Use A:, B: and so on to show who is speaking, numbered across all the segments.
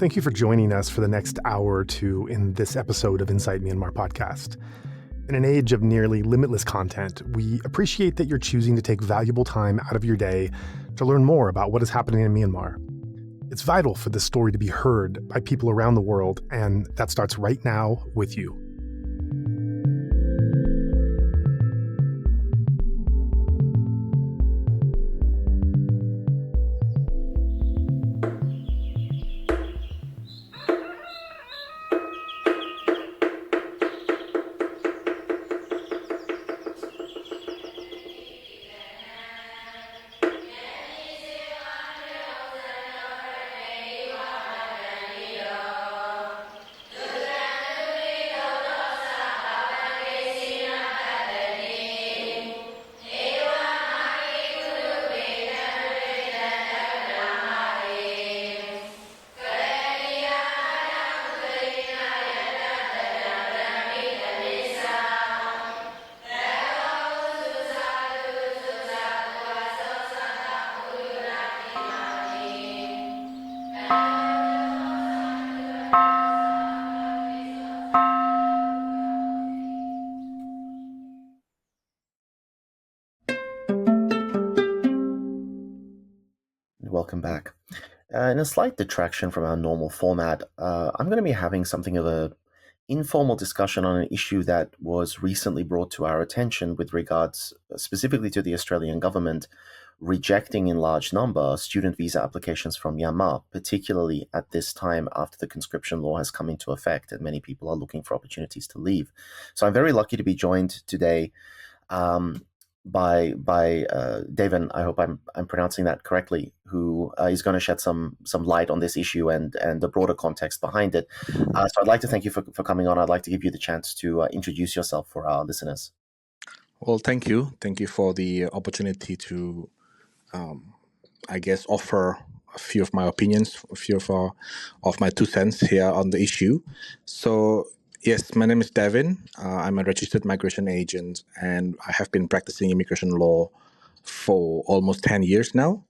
A: Thank you for joining us for the next hour or two in this episode of Insight Myanmar podcast. In an age of nearly limitless content, we appreciate that you're choosing to take valuable time out of your day to learn more about what is happening in Myanmar. It's vital for this story to be heard by people around the world, and that starts right now with you.
B: Welcome back. In a slight detraction from our normal format, I'm going to be having something of an informal discussion on an issue that was recently brought to our attention with regards specifically to the Australian government rejecting in large number student visa applications from Myanmar, particularly at this time after the conscription law has come into effect and many people are looking for opportunities to leave. So I'm very lucky to be joined today by Davin, I hope I'm pronouncing that correctly, who is going to shed some light on this issue and the broader context behind it. So I'd like to thank you for coming on. I'd like to give you the chance to introduce yourself for our listeners.
C: Well, thank you. Thank you for the opportunity to, offer a few of my opinions, a few of my 2 cents here on the issue. So, yes, my name is Davin. I'm a registered migration agent, and I have been practicing immigration law for almost 10 years now.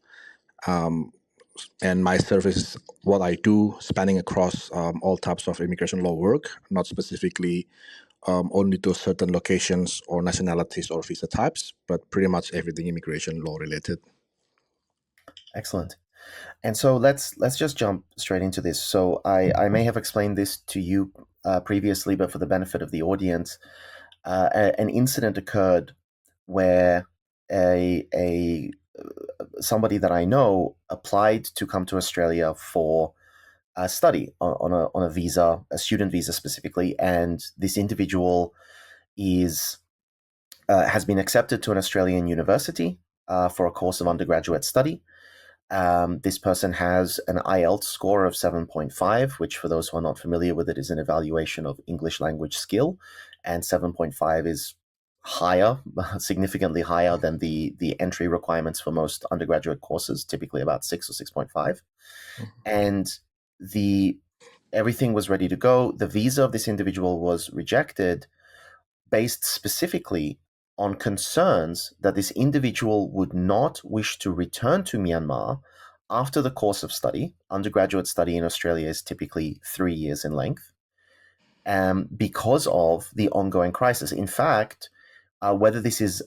C: And my service, what I do, spanning across all types of immigration law work, not specifically only to certain locations or nationalities or visa types, but pretty much everything immigration law related.
B: Excellent. And so let's just jump straight into this. So I may have explained this to you previously, but for the benefit of the audience, an incident occurred where somebody that I know applied to come to Australia for a study on a visa, a student visa specifically, and this individual has been accepted to an Australian university for a course of undergraduate study. This person has an IELTS score of 7.5, which for those who are not familiar with it is an evaluation of English language skill, and 7.5 is higher, significantly higher than the entry requirements for most undergraduate courses, typically about 6 or 6.5. Mm-hmm. And everything was ready to go. The visa of this individual was rejected based specifically on concerns that this individual would not wish to return to Myanmar after the course of study. Undergraduate study in Australia is typically 3 years in length, because of the ongoing crisis. In fact, whether this is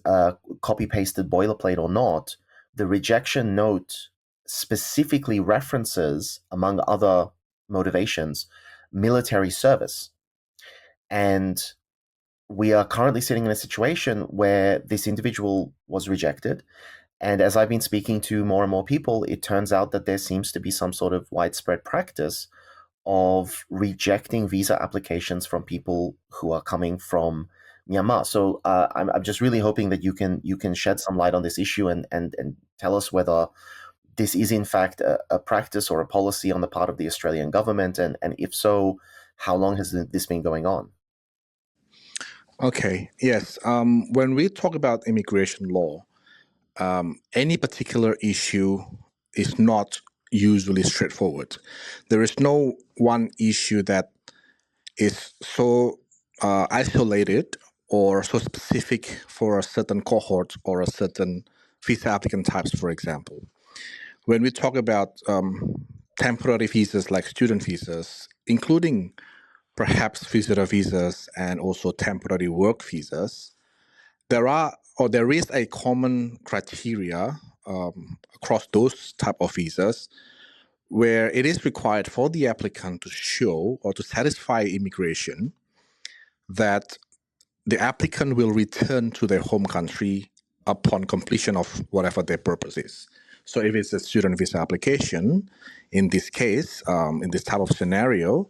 B: copy-pasted boilerplate or not, the rejection note specifically references, among other motivations, military service. And we are currently sitting in a situation where this individual was rejected. And as I've been speaking to more and more people, it turns out that there seems to be some sort of widespread practice of rejecting visa applications from people who are coming from Myanmar. So I'm just really hoping that you can shed some light on this issue and tell us whether this is in fact a practice or a policy on the part of the Australian government, and if so, how long has this been going on?
C: Okay, yes. When we talk about immigration law, any particular issue is not usually straightforward. There is no one issue that is so isolated or so specific for a certain cohort or a certain visa applicant types, for example. When we talk about temporary visas like student visas, including perhaps visitor visas and also temporary work visas, there is a common criteria across those type of visas where it is required for the applicant to show or to satisfy immigration that the applicant will return to their home country upon completion of whatever their purpose is. So if it's a student visa application, in this case, in this type of scenario,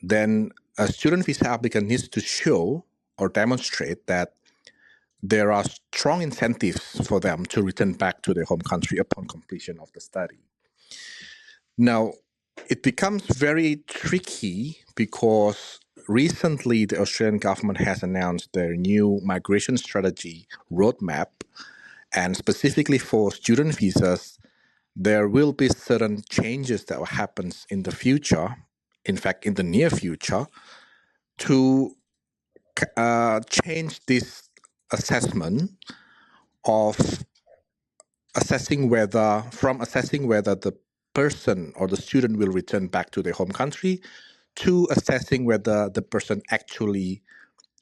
C: then a student visa applicant needs to show or demonstrate that there are strong incentives for them to return back to their home country upon completion of the study. Now, it becomes very tricky because recently the Australian government has announced their new migration strategy roadmap, and specifically for student visas, there will be certain changes that will happen in the future, in fact, in the near future, to change this assessment of assessing whether the person or the student will return back to their home country to assessing whether the person actually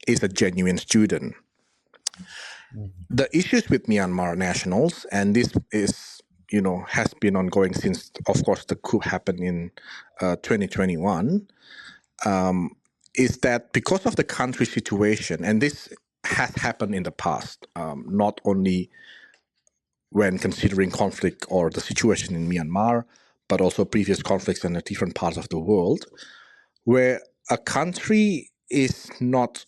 C: is a genuine student. The issues with Myanmar nationals, and this is, has been ongoing since, of course, the coup happened in 2021, is that because of the country situation, and this has happened in the past, not only when considering conflict or the situation in Myanmar, but also previous conflicts in the different parts of the world, where a country is not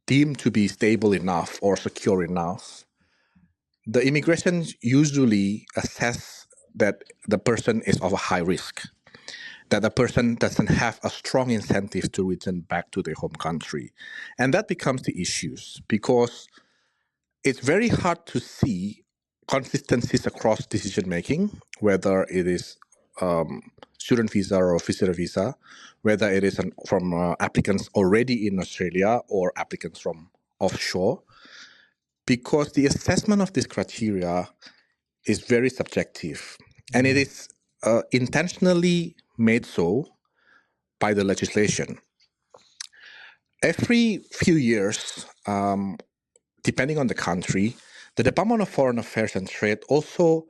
C: deemed to be stable enough or secure enough, the immigration usually assess that the person is of a high risk, that the person doesn't have a strong incentive to return back to their home country. And that becomes the issues because it's very hard to see consistencies across decision making, whether it is student visa or visitor visa, whether it is from applicants already in Australia or applicants from offshore, because the assessment of this criteria is very subjective, and it is intentionally made so by the legislation. Every few years, depending on the country, the Department of Foreign Affairs and Trade also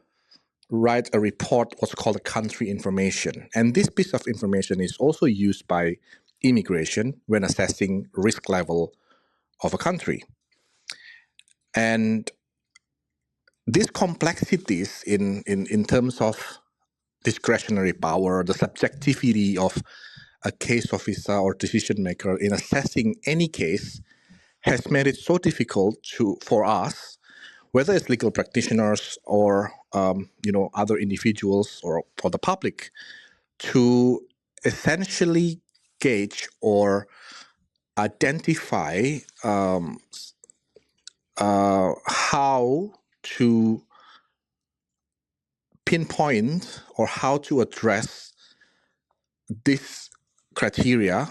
C: write a report, what's called a country information. And this piece of information is also used by immigration when assessing risk level of a country. And these complexities in terms of discretionary power, the subjectivity of a case officer or decision maker in assessing any case has made it so difficult for us, whether it's legal practitioners or other individuals or the public, to essentially gauge or identify how to pinpoint or how to address this criteria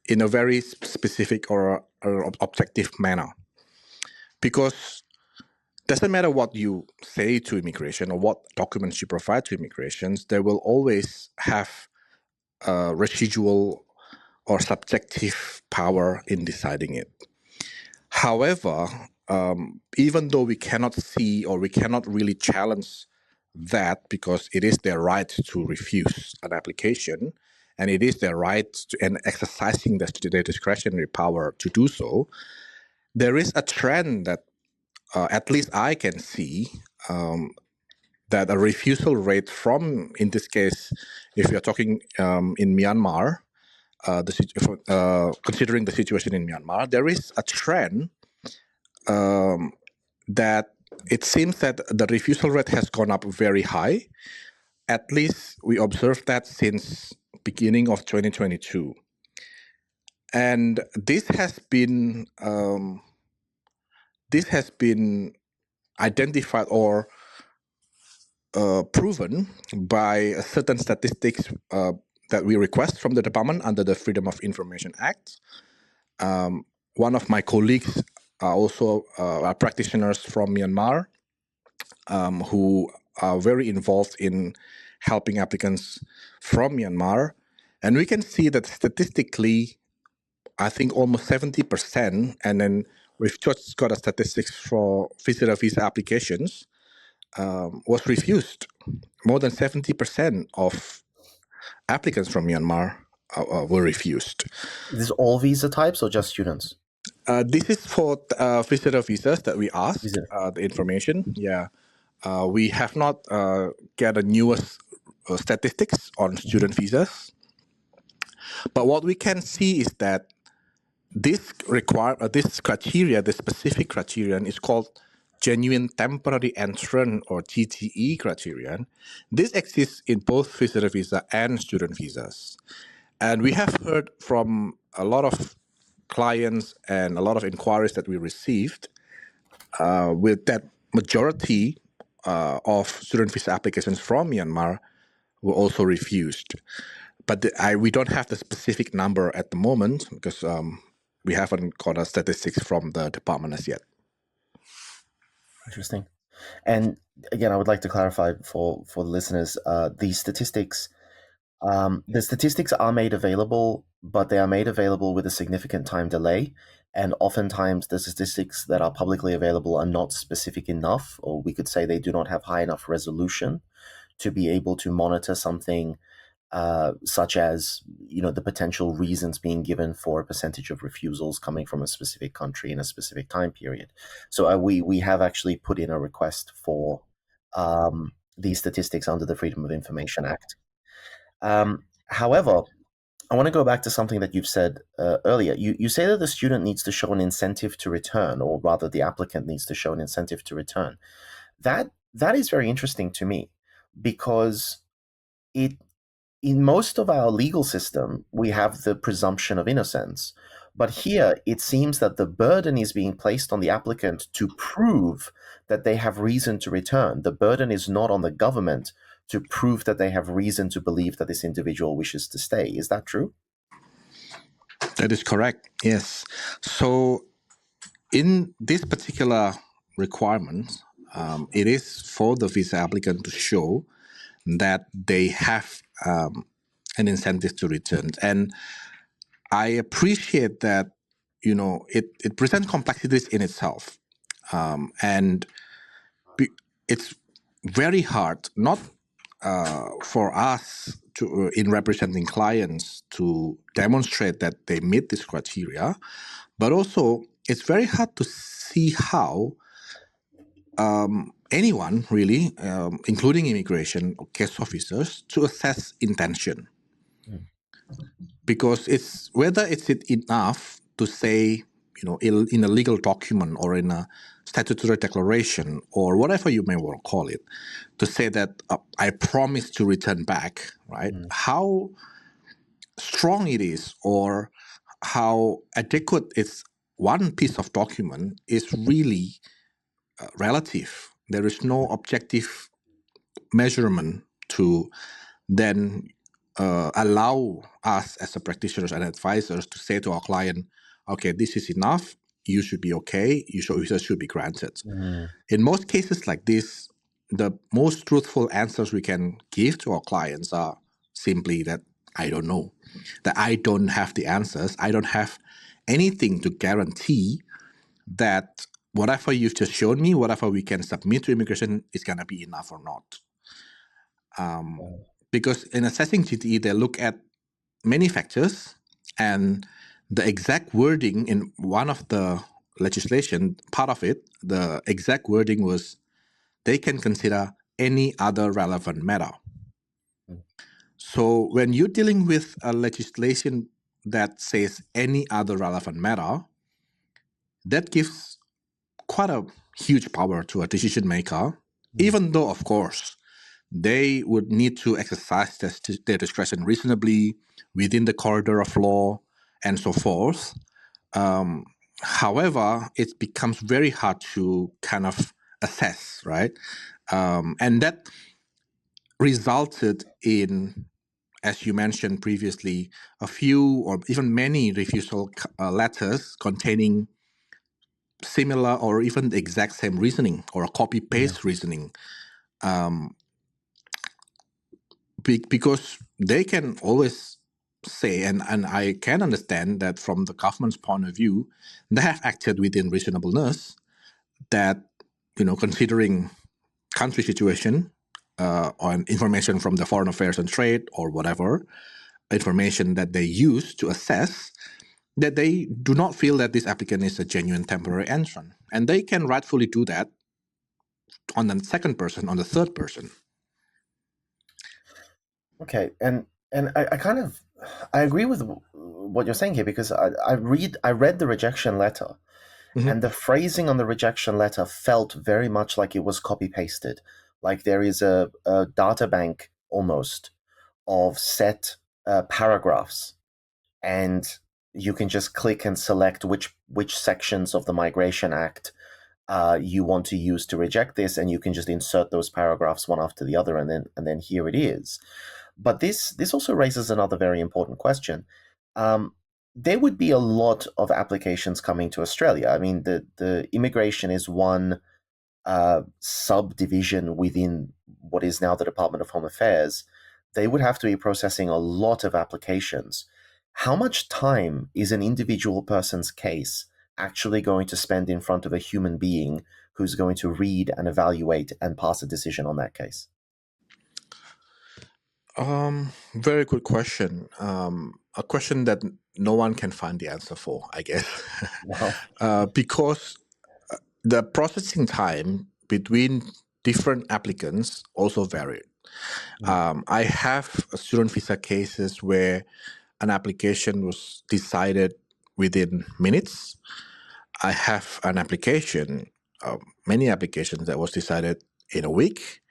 C: in a very specific or objective manner. Because it doesn't matter what you say to immigration or what documents you provide to immigrations, they will always have residual or subjective power in deciding it. However, even though we cannot see or we cannot really challenge that, because it is their right to refuse an application, and it is their right and exercising their discretionary power to do so, there is a trend that at least I can see that a refusal rate from, in this case, if you're talking in Myanmar, considering the situation in Myanmar, there is a trend that it seems that the refusal rate has gone up very high. At least we observed that since beginning of 2022. And this has been identified or proven by certain statistics that we request from the department under the Freedom of Information Act. One of my colleagues are also practitioners from Myanmar who are very involved in helping applicants from Myanmar. And we can see that statistically, I think almost 70%, and then we've just got a statistics for visitor visa applications, was refused. More than 70% of applicants from Myanmar were refused.
B: Is this all visa types or just students?
C: This is for visitor visas that we asked,
B: Visitor.
C: the information. Yeah. We have not get the newest statistics on student visas. But what we can see is that this criteria, the specific criterion, is called Genuine Temporary Entrant or GTE criterion. This exists in both visitor visa and student visas. And we have heard from a lot of clients and a lot of inquiries that we received with that majority of student visa applications from Myanmar were also refused. But we don't have the specific number at the moment because we haven't got a statistics from the department as yet.
B: Interesting. And again, I would like to clarify for the listeners, these statistics, the statistics are made available, but they are made available with a significant time delay. And oftentimes the statistics that are publicly available are not specific enough, or we could say they do not have high enough resolution to be able to monitor something such as, the potential reasons being given for a percentage of refusals coming from a specific country in a specific time period. So we have actually put in a request for these statistics under the Freedom of Information Act. However, I want to go back to something that you've said earlier. You say that the student needs to show an incentive to return, or rather the applicant needs to show an incentive to return. That is very interesting to me, because in most of our legal system, we have the presumption of innocence. But here, it seems that the burden is being placed on the applicant to prove that they have reason to return. The burden is not on the government to prove that they have reason to believe that this individual wishes to stay. Is that true?
C: That is correct, yes. So in this particular requirement, it is for the visa applicant to show that they have an incentive to return. And I appreciate that, it presents complexities in itself. And it's very hard, not for us to, in representing clients, to demonstrate that they meet this criteria, but also it's very hard to see how anyone really, including immigration or case officers, to assess intention. Because it's whether it's enough to say, in a legal document or in a statutory declaration or whatever you may want to call it, to say that I promise to return back, right? How strong it is or how adequate it's one piece of document is really relative. There is no objective measurement to then allow us as a practitioners and advisors to say to our client, okay, this is enough, you should be okay, your visa should be granted. In most cases like this, the most truthful answers we can give to our clients are simply that I don't know, that I don't have the answers, I don't have anything to guarantee that whatever you've just shown me, whatever we can submit to immigration is going to be enough or not. Because in assessing GTE, they look at many factors, and the exact wording in one of the legislation, part of it, the exact wording was they can consider any other relevant matter. So when you're dealing with a legislation that says any other relevant matter, that gives quite a huge power to a decision maker, even though, of course, they would need to exercise their discretion reasonably within the corridor of law and so forth. However, it becomes very hard to kind of assess, right? And that resulted in, as you mentioned previously, a few or even many refusal letters containing similar or even the exact same reasoning or a copy-paste reasoning because they can always say, and I can understand that from the government's point of view, they have acted within reasonableness, that, considering country situation, on information from the Foreign Affairs and Trade or whatever information that they use to assess, that they do not feel that this applicant is a genuine temporary entrant. And they can rightfully do that on the second person, on the third person.
B: Okay, and I kind of I agree with what you're saying here, because I read the rejection letter, and the phrasing on the rejection letter felt very much like it was copy pasted, like there is a data bank almost of set paragraphs, and you can just click and select which sections of the Migration Act you want to use to reject this, and you can just insert those paragraphs one after the other, and then here it is. But this also raises another very important question. There would be a lot of applications coming to Australia. I mean, the immigration is one subdivision within what is now the Department of Home Affairs. They would have to be processing a lot of applications. How much time is an individual person's case actually going to spend in front of a human being who's going to read and evaluate and pass a decision on that case?
C: Very good question. A question that no one can find the answer for, I guess.
B: Wow.
C: Because the processing time between different applicants also varied. I have student visa cases where an application was decided within minutes. I have an application, many applications that was decided in a week.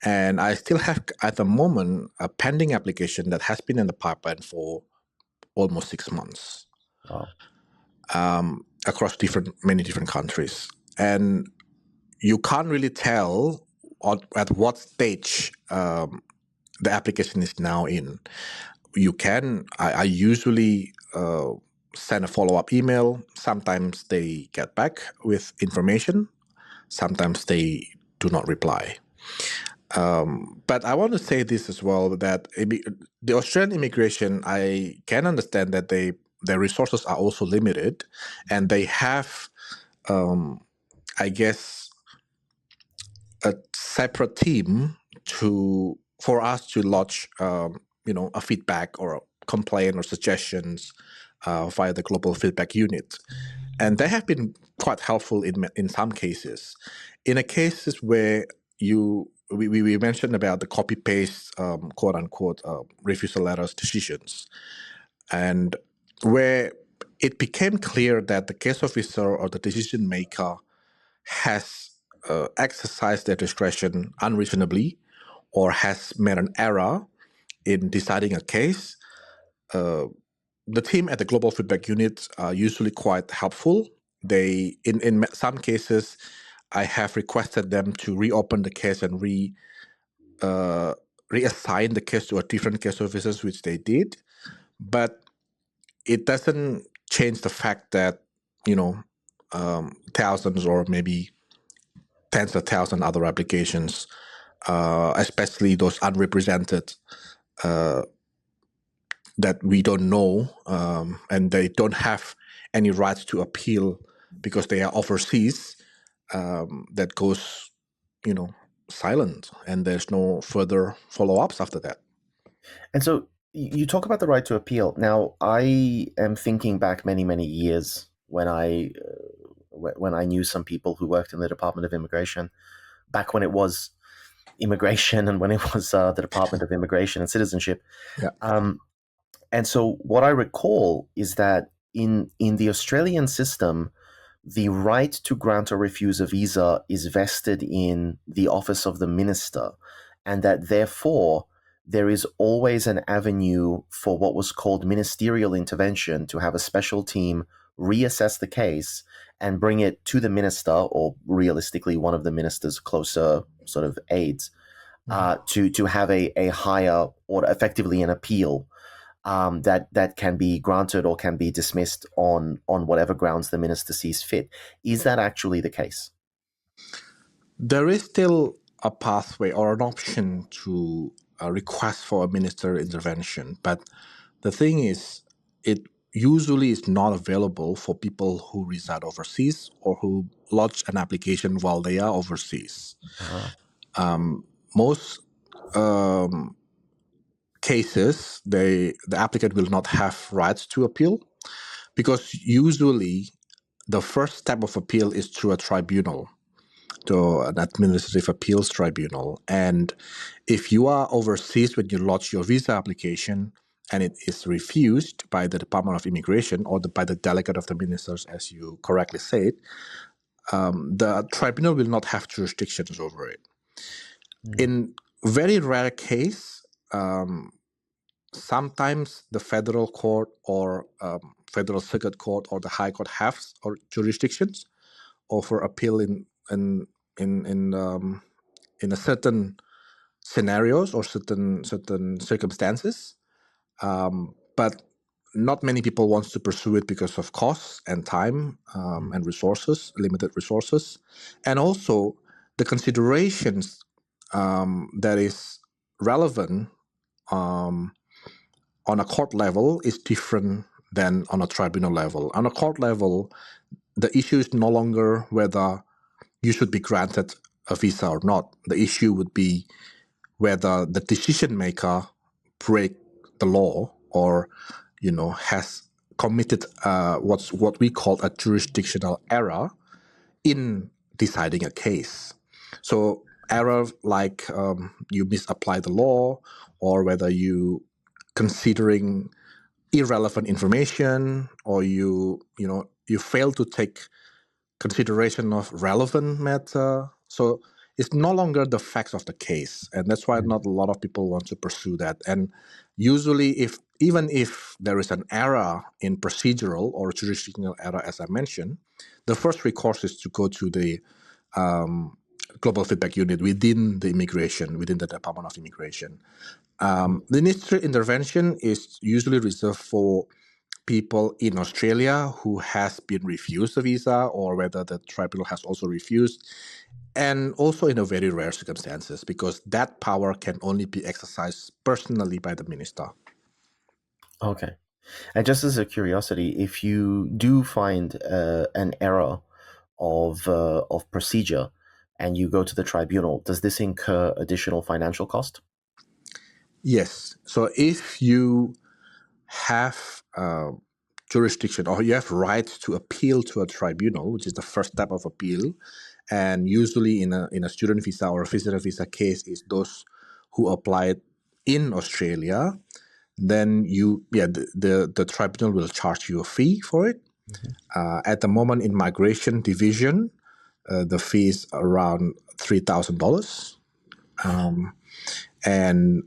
C: And I still have, at the moment, a pending application that has been in the pipeline for almost 6 months.
B: Wow.
C: Across many different countries. And you can't really tell at what stage the application is now in. I usually send a follow-up email. Sometimes they get back with information. Sometimes they do not reply. But I want to say this as well, that the Australian immigration, I can understand that their resources are also limited, and they have, I guess, a separate team for us to lodge, a feedback or a complaint or suggestions via the global feedback unit, and they have been quite helpful in some cases. In a cases where we mentioned about the copy paste, quote unquote, refusal letters decisions, and where it became clear that the case officer or the decision maker has exercised their discretion unreasonably or has made an error in deciding a case, the team at the Global Feedback Unit are usually quite helpful. They, in some cases, I have requested them to reopen the case and reassign the case to a different case officers, which they did. But it doesn't change the fact that, thousands or maybe tens of thousands other applications, especially those unrepresented, that we don't know, and they don't have any rights to appeal because they are overseas, that goes, silent, and there's no further follow-ups after that.
B: And so you talk about the right to appeal. Now, I am thinking back many, many years when I knew some people who worked in the Department of Immigration, back when it was immigration and when it was the Department of Immigration and Citizenship.
C: Yeah.
B: And so what I recall is that in the Australian system, the right to grant or refuse a visa is vested in the office of the minister, and that therefore there is always an avenue for what was called ministerial intervention, to have a special team reassess the case and bring it to the minister, or realistically one of the minister's closer sort of aides, to have a higher, or effectively an appeal that can be granted or can be dismissed on whatever grounds the minister sees fit. Is that actually the case?
C: There is still a pathway or an option to request for a ministerial intervention. But the thing is, it usually is not available for people who reside overseas or who lodge an application while they are overseas. Most cases, the applicant will not have rights to appeal, because usually the first step of appeal is through a tribunal, to an administrative appeals tribunal. And if you are overseas when you lodge your visa application and it is refused by the Department of Immigration or by the delegate of the ministers, as you correctly said, the tribunal will not have jurisdictions over it. In very rare case, sometimes the federal court or federal circuit court or the high court have or jurisdictions over appeal in a certain scenarios or certain circumstances, but not many people want to pursue it because of costs and time and resources, limited resources, and also the considerations that is relevant on a court level is different than on a tribunal level. On a court level, the issue is no longer whether you should be granted a visa or not. The issue would be whether the decision maker break the law or, has committed what we call a jurisdictional error in deciding a case. So error like you misapply the law, or whether you considering irrelevant information, or you fail to take consideration of relevant matter. So it's no longer the facts of the case, and that's why not a lot of people want to pursue that. And usually, even if there is an error in procedural or jurisdictional error, as I mentioned, the first recourse is to go to the global feedback unit within the Department of Immigration. The ministerial intervention is usually reserved for people in Australia who has been refused a visa, or whether the tribunal has also refused, and also in a very rare circumstances, because that power can only be exercised personally by the minister.
B: Okay. And just as a curiosity, if you do find an error of procedure and you go to the tribunal, does this incur additional financial cost?
C: Yes. So if you have jurisdiction, or you have rights to appeal to a tribunal, which is the first step of appeal, and usually in a student visa or a visitor visa case is those who applied in Australia, then the tribunal will charge you a fee for it. At the moment in migration division, the fee is around $3,000. And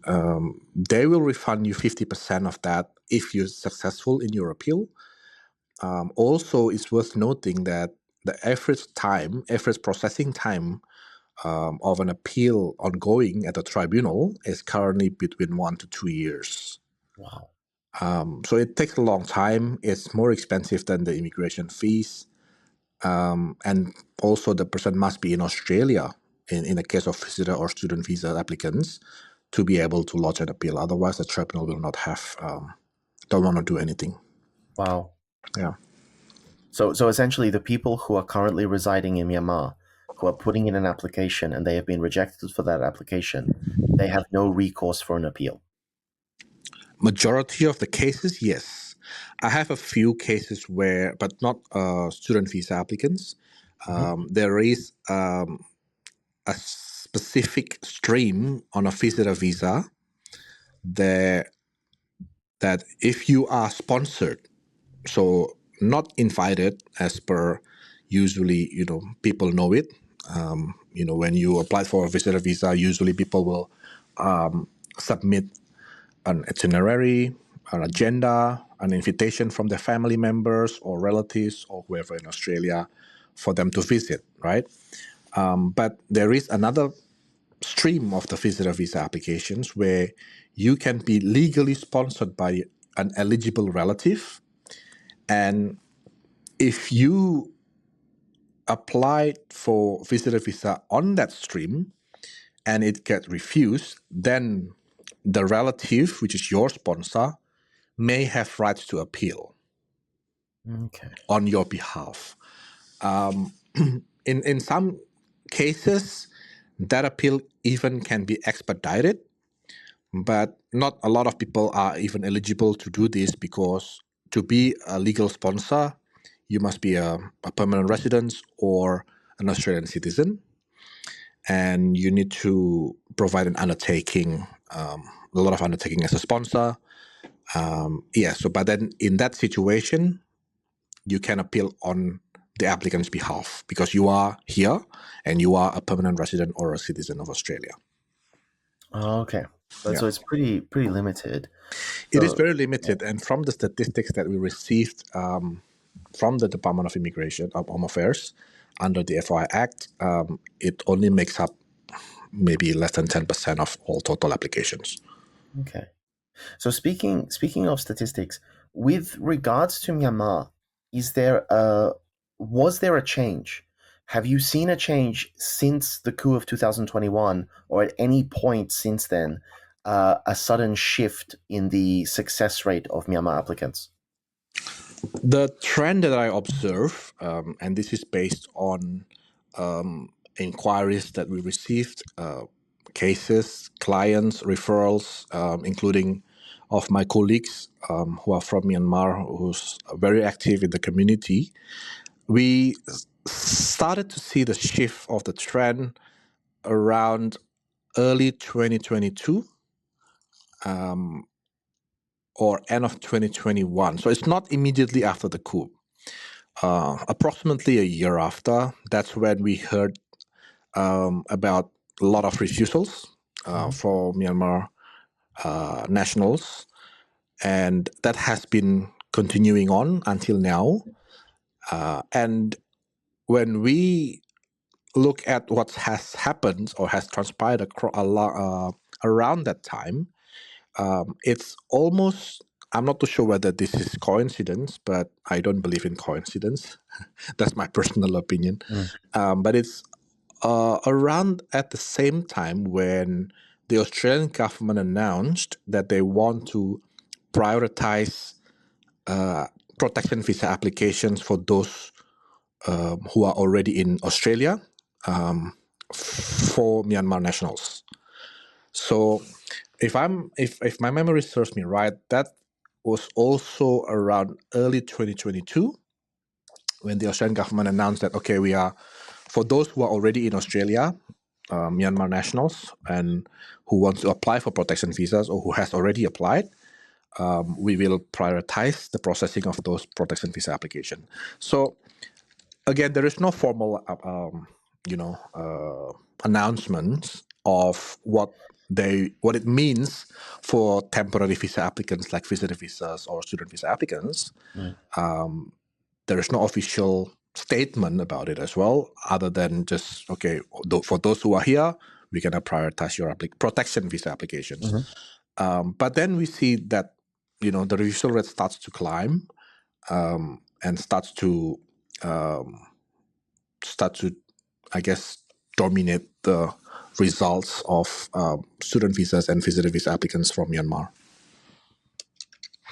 C: they will refund you 50% of that if you're successful in your appeal. Also, it's worth noting that the average processing time of an appeal ongoing at the tribunal is currently between 1 to 2 years.
B: Wow.
C: So it takes a long time. It's more expensive than the immigration fees. And also the person must be in Australia in the case of visitor or student visa applicants to be able to lodge an appeal. Otherwise, the tribunal will not have, don't want to do anything.
B: Wow.
C: Yeah.
B: So essentially, the people who are currently residing in Myanmar, who are putting in an application and they have been rejected for that application, they have no recourse for an appeal.
C: Majority of the cases, yes. I have a few cases where, but not student visa applicants. There is a specific stream on a visitor visa that if you are sponsored, so not invited as per usually, people know it. When you apply for a visitor visa, usually people will submit an itinerary, an agenda, an invitation from their family members or relatives or whoever in Australia for them to visit, right? But there is another stream of the visitor visa applications where you can be legally sponsored by an eligible relative. And if you applied for visitor visa on that stream and it gets refused, then the relative, which is your sponsor, may have rights to appeal
B: Okay.
C: on your behalf. In some cases, that appeal even can be expedited, but not a lot of people are even eligible to do this, because to be a legal sponsor, you must be a permanent resident or an Australian citizen, and you need to provide an undertaking, a lot of undertaking as a sponsor. But then in that situation, you can appeal on the applicant's behalf because you are here and you are a permanent resident or a citizen of Australia.
B: Oh, okay. But so it's pretty limited.
C: It is very limited, and from the statistics that we received from the Department of Immigration of Home Affairs under the FOI Act, it only makes up maybe less than 10% of all total applications.
B: Okay. So speaking of statistics, with regards to Myanmar, was there a change? Have you seen a change since the coup of 2021, or at any point since then, a sudden shift in the success rate of Myanmar applicants?
C: The trend that I observe, and this is based on inquiries that we received, cases, clients, referrals, including of my colleagues who are from Myanmar, who's very active in the community, we started to see the shift of the trend around early 2022 or end of 2021. So it's not immediately after the coup. Approximately a year after, that's when we heard about a lot of refusals for Myanmar nationals, and that has been continuing on until now. And when we look at what has happened or has transpired around that time, it's almost, I'm not too sure whether this is coincidence, but I don't believe in coincidence. That's my personal opinion. But it's around at the same time when the Australian government announced that they want to prioritize protection visa applications for those who are already in Australia for Myanmar nationals. So if my memory serves me right, that was also around early 2022 when the Australian government announced that, okay, we are, for those who are already in Australia, Myanmar nationals, and who want to apply for protection visas or who has already applied, we will prioritize the processing of those protection visa applications. So again, there is no formal, announcements of what it means for temporary visa applicants like visitor visas or student visa applicants. There is no official statement about it as well, other than just, okay, for those who are here, we're going to prioritize your protection visa applications. But then we see that, the refusal rate starts to climb and starts to, I guess, dominate the results of student visas and visitor visa applicants from Myanmar.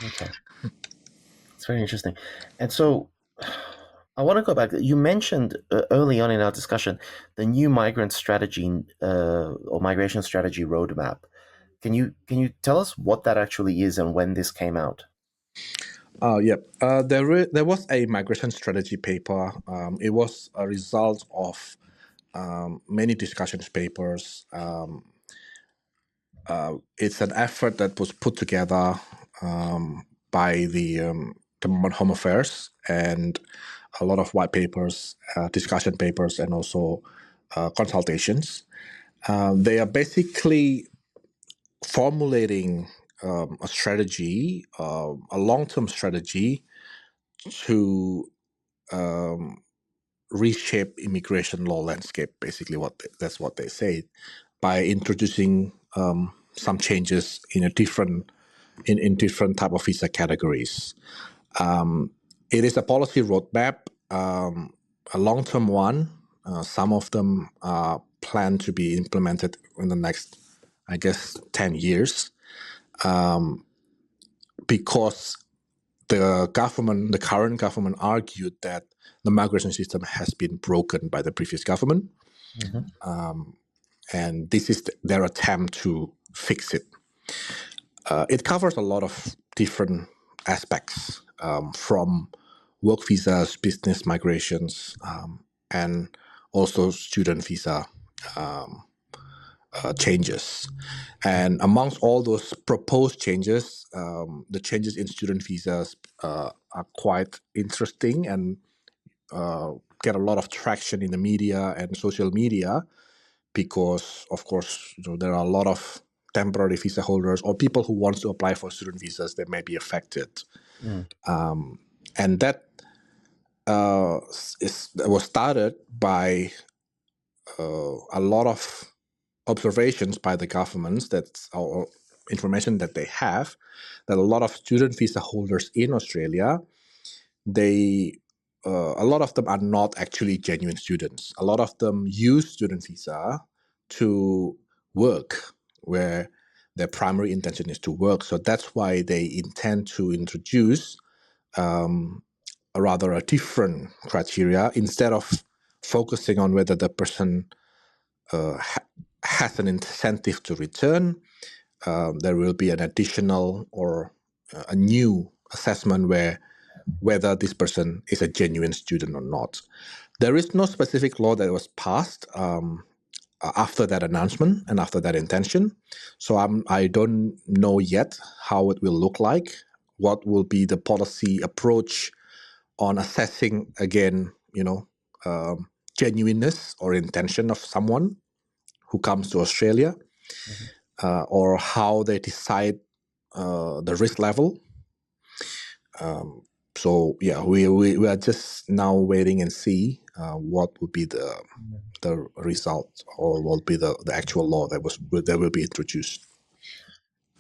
B: Okay. It's very interesting. And so I want to go back. You mentioned early on in our discussion the new migrant strategy or migration strategy roadmap. Can you tell us what that actually is and when this came out?
C: There was a migration strategy paper. It was a result of many discussions papers. It's an effort that was put together by the Department of Home Affairs, and a lot of white papers, discussion papers, and also consultations. They are basically formulating a strategy, a long-term strategy to reshape immigration law landscape. Basically, that's what they say, by introducing some changes in different type of visa categories. It is a policy roadmap, a long-term one. Some of them are planned to be implemented in the next, I guess, 10 years, because the current government argued that the migration system has been broken by the previous government, and this is their attempt to fix it. It covers a lot of different aspects, from work visas, business migrations, and also student visa changes. And amongst all those proposed changes, the changes in student visas are quite interesting and get a lot of traction in the media and social media, because, of course, there are a lot of temporary visa holders or people who want to apply for student visas that may be affected. And that was started by a lot of observations by the governments, or information that they have, that a lot of student visa holders in Australia, a lot of them are not actually genuine students. A lot of them use student visa to work, where their primary intention is to work. So that's why they intend to introduce a different criteria. Instead of focusing on whether the person has an incentive to return, there will be an additional or a new assessment whether this person is a genuine student or not. There is no specific law that was passed after that announcement and after that intention. So I don't know yet how it will look like, what will be the policy approach on assessing, again, genuineness or intention of someone who comes to Australia, or how they decide the risk level. So yeah, we are just now waiting and see what would be the result, or what will be the actual law that will be introduced.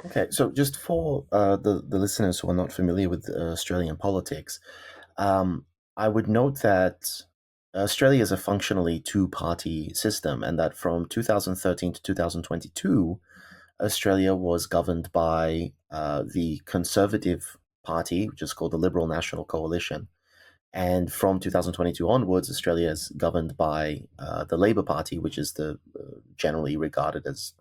B: Okay, so just for the listeners who are not familiar with Australian politics, I would note that Australia is a functionally two-party system, and that from 2013 to 2022, Australia was governed by the Conservative Party, which is called the Liberal National Coalition. And from 2022 onwards, Australia is governed by the Labor Party, which is generally regarded as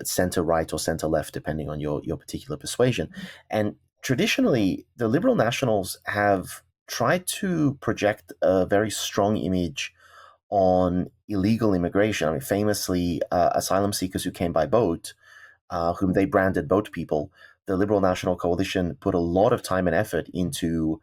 B: center-right or center-left, depending on your particular persuasion. And traditionally, the Liberal Nationals have tried to project a very strong image on illegal immigration. I mean, famously, asylum seekers who came by boat, whom they branded boat people. The Liberal National Coalition put a lot of time and effort into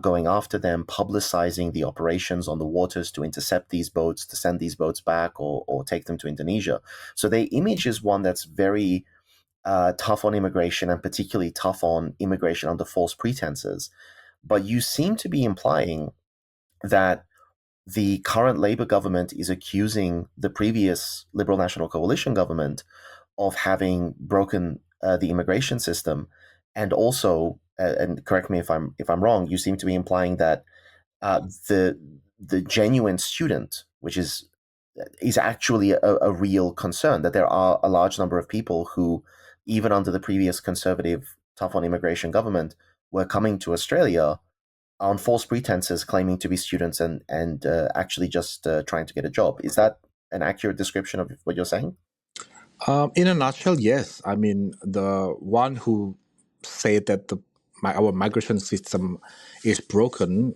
B: going after them, publicizing the operations on the waters to intercept these boats, to send these boats back or take them to Indonesia. So their image is one that's very tough on immigration, and particularly tough on immigration under false pretenses. But you seem to be implying that the current Labour government is accusing the previous Liberal National Coalition government of having broken the immigration system, and also, and correct me if I'm wrong, you seem to be implying that the genuine student, which is actually a real concern, that there are a large number of people who, even under the previous Conservative tough on immigration government, were coming to Australia on false pretenses, claiming to be students and actually just trying to get a job. Is that an accurate description of what you're saying?
C: In a nutshell, yes. I mean, the one who said that our migration system is broken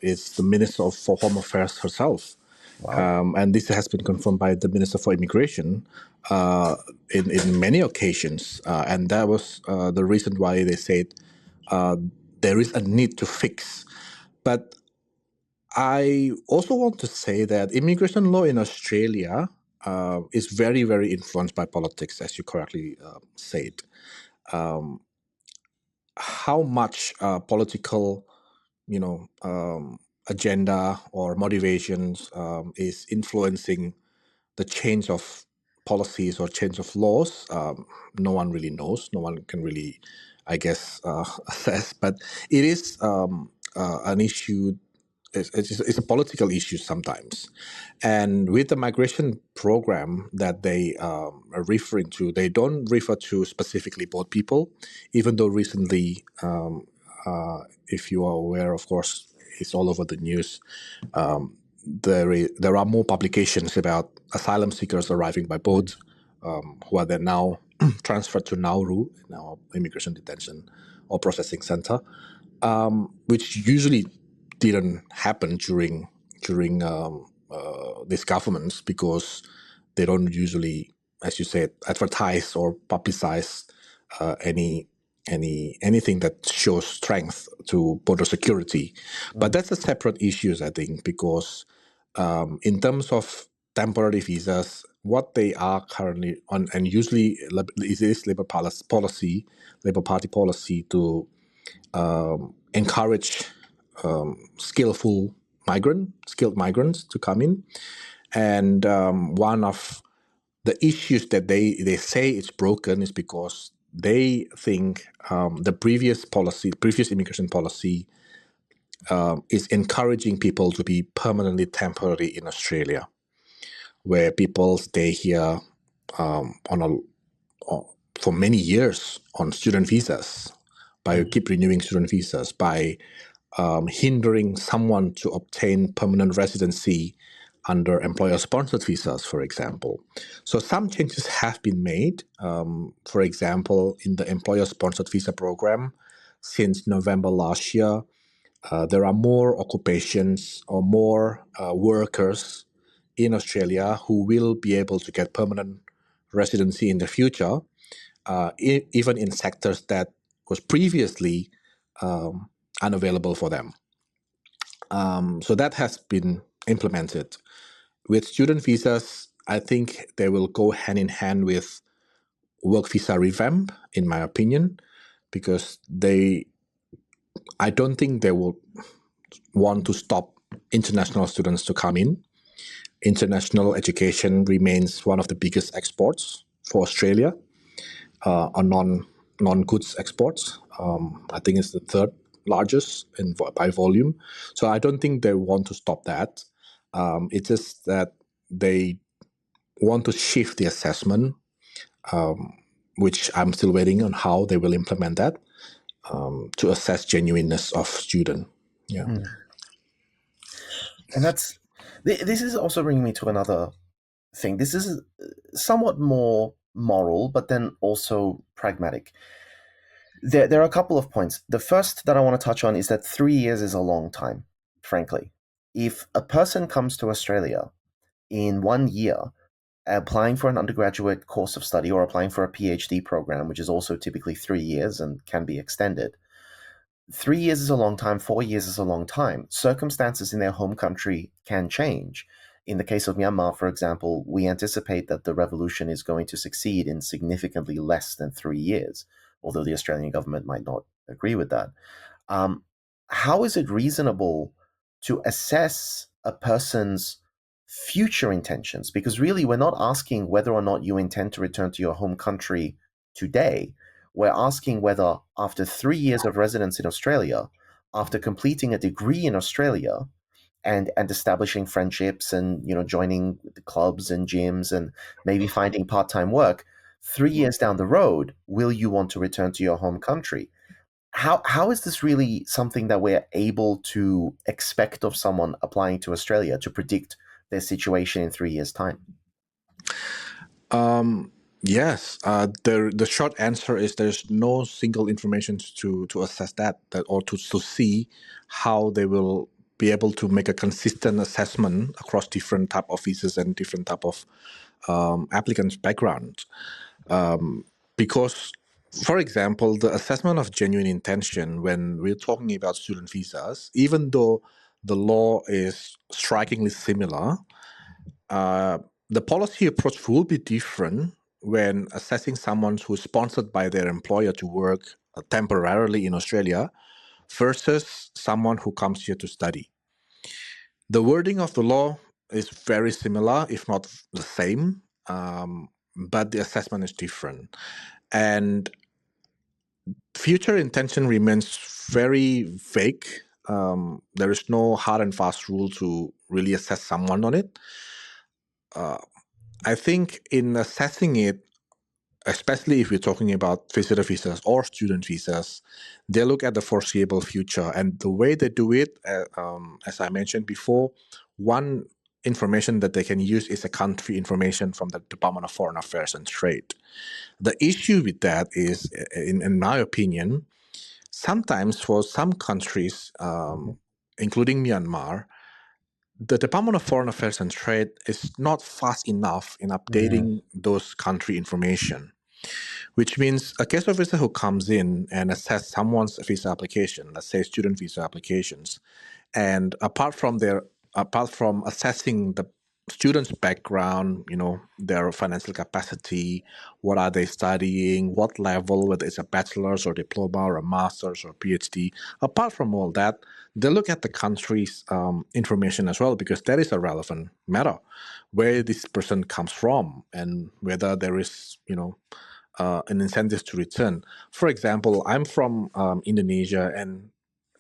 C: is the Minister for Home Affairs herself.
B: Wow.
C: And this has been confirmed by the Minister for Immigration in many occasions. And that was the reason why they said there is a need to fix. But I also want to say that immigration law in Australia is very, very influenced by politics, as you correctly said. How much political, agenda or motivations is influencing the change of policies or change of laws, no one really knows. No one can really, I guess, assess. But it is an issue it's a political issue sometimes. And with the migration program that they are referring to, they don't refer to specifically boat people, even though recently, if you are aware, of course, it's all over the news. There are more publications about asylum seekers arriving by boat, who are then now transferred to Nauru, in our immigration detention or processing center, which usually didn't happen during these governments, because they don't usually, as you said, advertise or publicize anything that shows strength to border security. But that's a separate issue, I think, because in terms of temporary visas, what they are currently on, and usually it is Labour Party policy to encourage skilled migrants to come in. And one of the issues that they say it's broken is because they think the previous immigration policy is encouraging people to be permanently temporary in Australia, where people stay here for many years on student visas, by keep renewing student visas, by hindering someone to obtain permanent residency under employer-sponsored visas, for example. So some changes have been made. For example, in the employer-sponsored visa program, since November last year, there are more occupations or more workers in Australia who will be able to get permanent residency in the future, even in sectors that was previously unavailable for them. So that has been implemented. With student visas, I think they will go hand in hand with work visa revamp, in my opinion, because I don't think they will want to stop international students to come in. International education remains one of the biggest exports for Australia, on non-goods exports. I think it's the third largest by volume. So I don't think they want to stop that. It's just that they want to shift the assessment, which I'm still waiting on how they will implement that, to assess genuineness of student. Yeah.
B: And this is also bringing me to another thing. This is somewhat more moral, but then also pragmatic. There are a couple of points. The first that I want to touch on is that 3 years is a long time, frankly. If a person comes to Australia in 1 year, applying for an undergraduate course of study or applying for a PhD program, which is also typically 3 years and can be extended, 3 years is a long time, 4 years is a long time. Circumstances in their home country can change. In the case of Myanmar, for example, we anticipate that the revolution is going to succeed in significantly less than 3 years, although the Australian government might not agree with that. How is it reasonable to assess a person's future intentions? Because really, we're not asking whether or not you intend to return to your home country today. We're asking whether after 3 years of residence in Australia, after completing a degree in Australia, and establishing friendships and joining the clubs and gyms and maybe finding part-time work, 3 years down the road, will you want to return to your home country? How is this really something that we're able to expect of someone applying to Australia, to predict their situation in 3 years' time?
C: Yes, the short answer is there's no single information to assess that or to see how they will be able to make a consistent assessment across different type of visas and different type of applicants' background. Because, for example, the assessment of genuine intention when we're talking about student visas, even though the law is strikingly similar, the policy approach will be different when assessing someone who is sponsored by their employer to work temporarily in Australia versus someone who comes here to study. The wording of the law is very similar, if not the same, but the assessment is different. And future intention remains very vague there is no hard and fast rule to really assess someone on it. I think in assessing it, especially if we're talking about visitor visas or student visas, they look at the foreseeable future. And the way they do it, as I mentioned before, one information that they can use is a country information from the Department of Foreign Affairs and Trade. The issue with that is, in my opinion, sometimes for some countries, including Myanmar, the Department of Foreign Affairs and Trade is not fast enough in updating those country information, which means a case officer who comes in and assess someone's visa application, let's say student visa applications, and apart from assessing the student's background, their financial capacity, what are they studying, what level, whether it's a bachelor's or diploma or a master's or PhD, apart from all that, they look at the country's information as well, because that is a relevant matter, where this person comes from and whether there is, an incentive to return. For example, I'm from Indonesia, and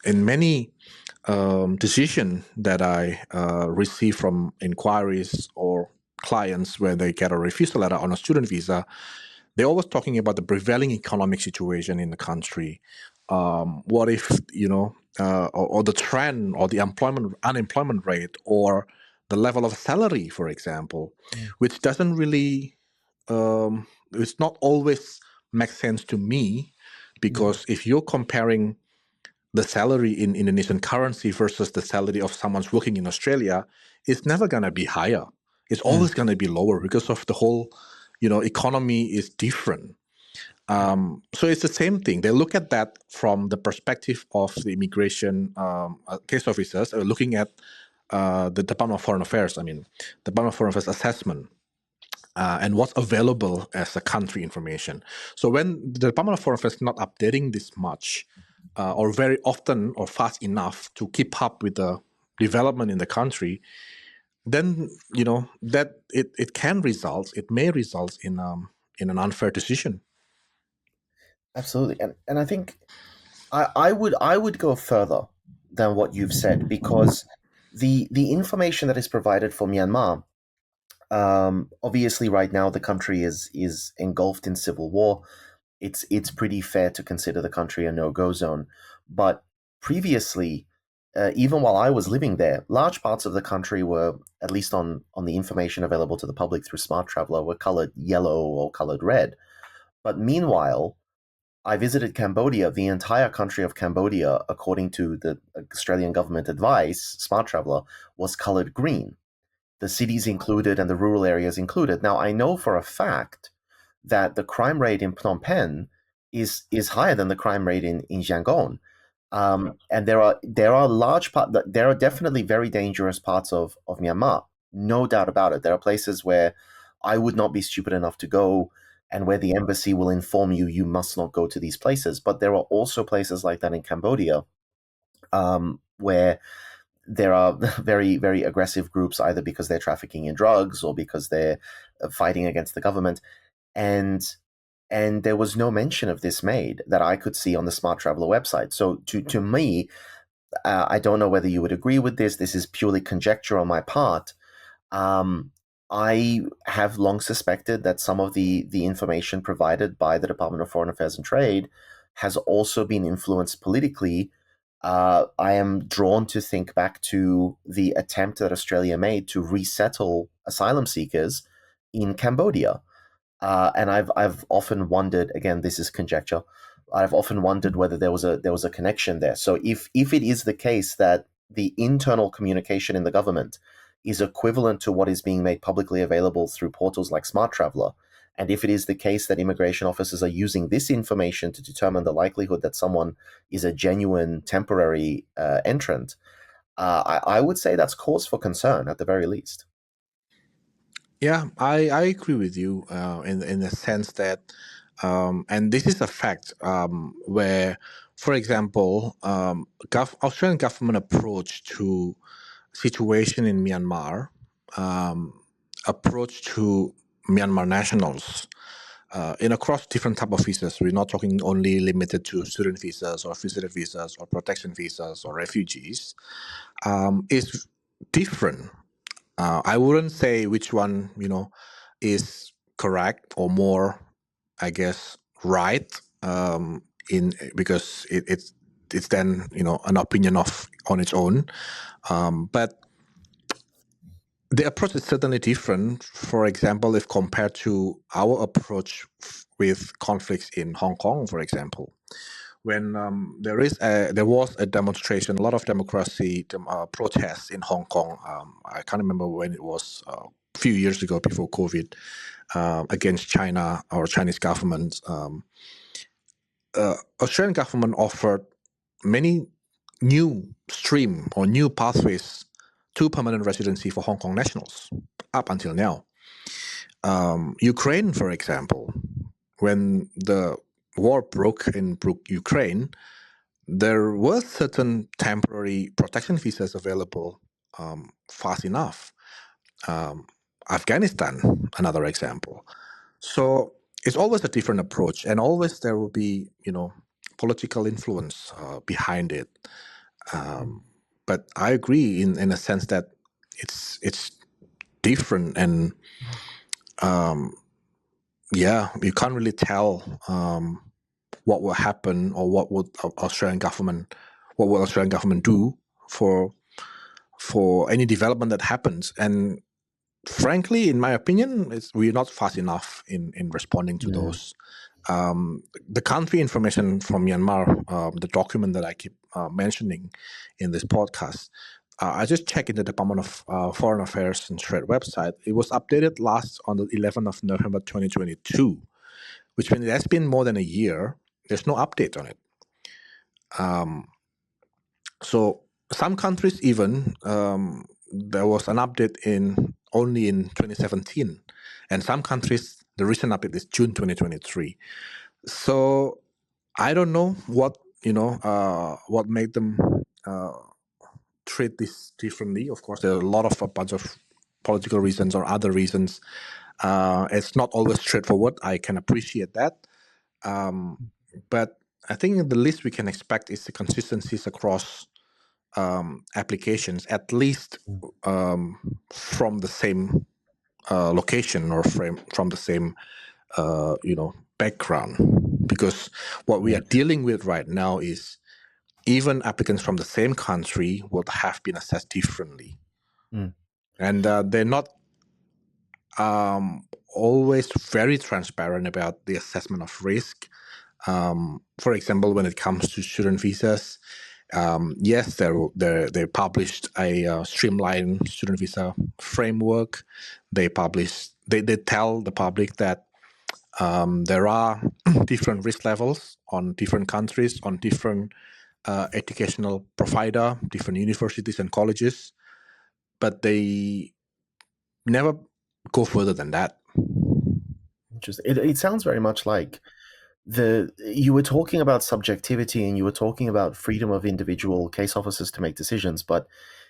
C: in many decision that I receive from inquiries or clients where they get a refusal letter on a student visa, they're always talking about the prevailing economic situation in the country. What if, or the trend or the unemployment rate or the level of salary, for example, which doesn't really, it's not always makes sense to me, because if you're comparing the salary in Indonesian currency versus the salary of someone's working in Australia, it's never going to be higher. It's always going to be lower because of the whole, economy is different. So it's the same thing. They look at that from the perspective of the immigration case officers, looking at the Department of Foreign Affairs, the Department of Foreign Affairs assessment. And what's available as a country information. So when the Department of Foreign Affairs is not updating this much, or very often or fast enough to keep up with the development in the country, then that it may result in an unfair decision.
B: Absolutely, and I think I would go further than what you've said, because the information that is provided for Myanmar, obviously right now the country is engulfed in civil war. It's pretty fair to consider the country a no-go zone, but previously, even while I was living there, large parts of the country were, at least on the information available to the public through Smart Traveler, were colored yellow or colored red. But meanwhile, I visited Cambodia. The entire country of Cambodia, according to the Australian government advice, Smart Traveler, was colored green. The cities included and the rural areas included. Now, I know for a fact that the crime rate in Phnom Penh is higher than the crime rate in Yangon. And there are definitely very dangerous parts of Myanmar, no doubt about it. There are places where I would not be stupid enough to go, and where the embassy will inform you must not go to these places. But there are also places like that in Cambodia, where there are very, very aggressive groups, either because they're trafficking in drugs or because they're fighting against the government. And there was no mention of this made that I could see on the Smart Traveler website. So to me, I don't know whether you would agree with this. This is purely conjecture on my part. I have long suspected that some of the information provided by the Department of Foreign Affairs and Trade has also been influenced politically. I am drawn to think back to the attempt that Australia made to resettle asylum seekers in Cambodia. And I've often wondered, again, this is conjecture, I've often wondered whether there was a connection there. So if it is the case that the internal communication in the government is equivalent to what is being made publicly available through portals like Smart Traveler, and if it is the case that immigration officers are using this information to determine the likelihood that someone is a genuine temporary entrant, I would say that's cause for concern at the very least.
C: Yeah, I agree with you in the sense that, and this is a fact, where, for example, Australian government approach to situation in Myanmar, approach to Myanmar nationals, in across different type of visas. We're not talking only limited to student visas or visitor visas or protection visas or refugees. Is different. I wouldn't say which one, is correct or more, I guess, right. Because it's then an opinion on its own. But the approach is certainly different. For example, if compared to our approach with conflicts in Hong Kong, for example, when there was a demonstration, a lot of democracy protests in Hong Kong. I can't remember when it was, a few years ago before COVID, against China or Chinese government. Australian government offered many new stream or new pathways to permanent residency for Hong Kong nationals up until now. Ukraine, for example, when the war broke in Ukraine, there were certain temporary protection visas available fast enough. Afghanistan, another example. So it's always a different approach, and always there will be, political influence behind it. But I agree in a sense that it's different, and you can't really tell what will happen or what would Australian government do for any development that happens. And frankly, in my opinion, we're not fast enough in responding to those. The country information from Myanmar, the document that I keep mentioning in this podcast, I just checked in the Department of Foreign Affairs and Trade website. It was updated last on the 11th of November 2022, which means it has been more than a year. There's no update on it. So some countries even, there was an update only in 2017, and some countries the recent update is June 2023. So I don't know what made them treat this differently. Of course, there are a bunch of political reasons or other reasons. It's not always straightforward. I can appreciate that, but I think the least we can expect is the consistencies across applications, at least from the same location or from the same background. Because what we are dealing with right now is even applicants from the same country would have been assessed differently, and they're not always very transparent about the assessment of risk. For example, when it comes to student visas, yes, they published a streamlined student visa framework. They tell the public that there are different risk levels on different countries, on different educational provider, different universities and colleges, but they never go further than that.
B: Interesting. It sounds very much like you were talking about subjectivity and you were talking about freedom of individual case officers to make decisions, but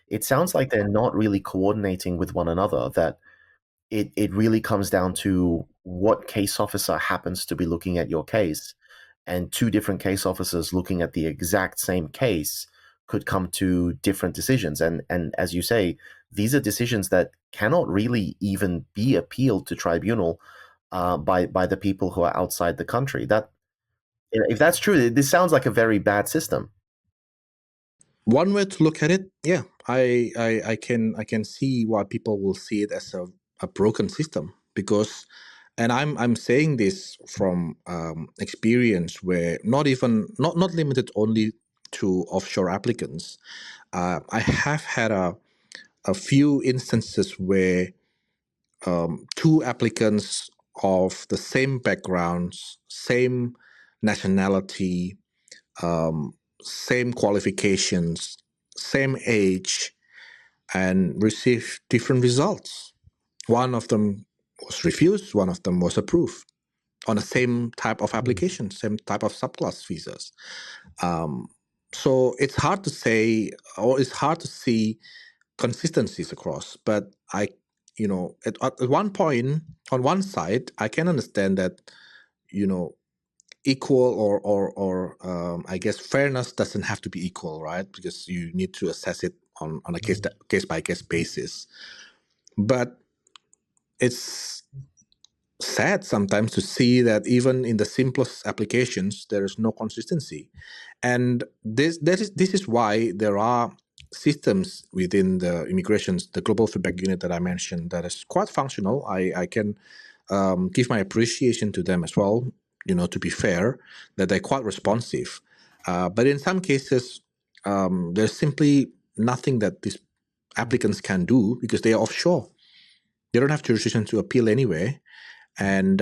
B: it sounds like they're not really coordinating with one another, that it really comes down to what case officer happens to be looking at your case, and two different case officers looking at the exact same case could come to different decisions. And as you say, these are decisions that cannot really even be appealed to tribunal by the people who are outside the country. That, if that's true, this sounds like a very bad system.
C: One way to look at it, yeah, I can see why people will see it as a broken system, because, and I'm saying this from experience, where not limited only to offshore applicants. I have had a few instances where two applicants of the same backgrounds, same nationality, same qualifications, same age, and received different results. One of them was refused, one of them was approved on the same type of application, same type of subclass visas. So it's hard to say, or it's hard to see consistencies across. But at one point, on one side, I can understand that equal or I guess fairness doesn't have to be equal, right? Because you need to assess it on a case by case basis. But it's sad sometimes to see that even in the simplest applications there is no consistency, and this is why there are systems within the the global feedback unit that I mentioned that is quite functional. I can give my appreciation to them as well, to be fair, that they're quite responsive, but in some cases there's simply nothing that these applicants can do because they are offshore. They don't have jurisdiction to appeal anyway. And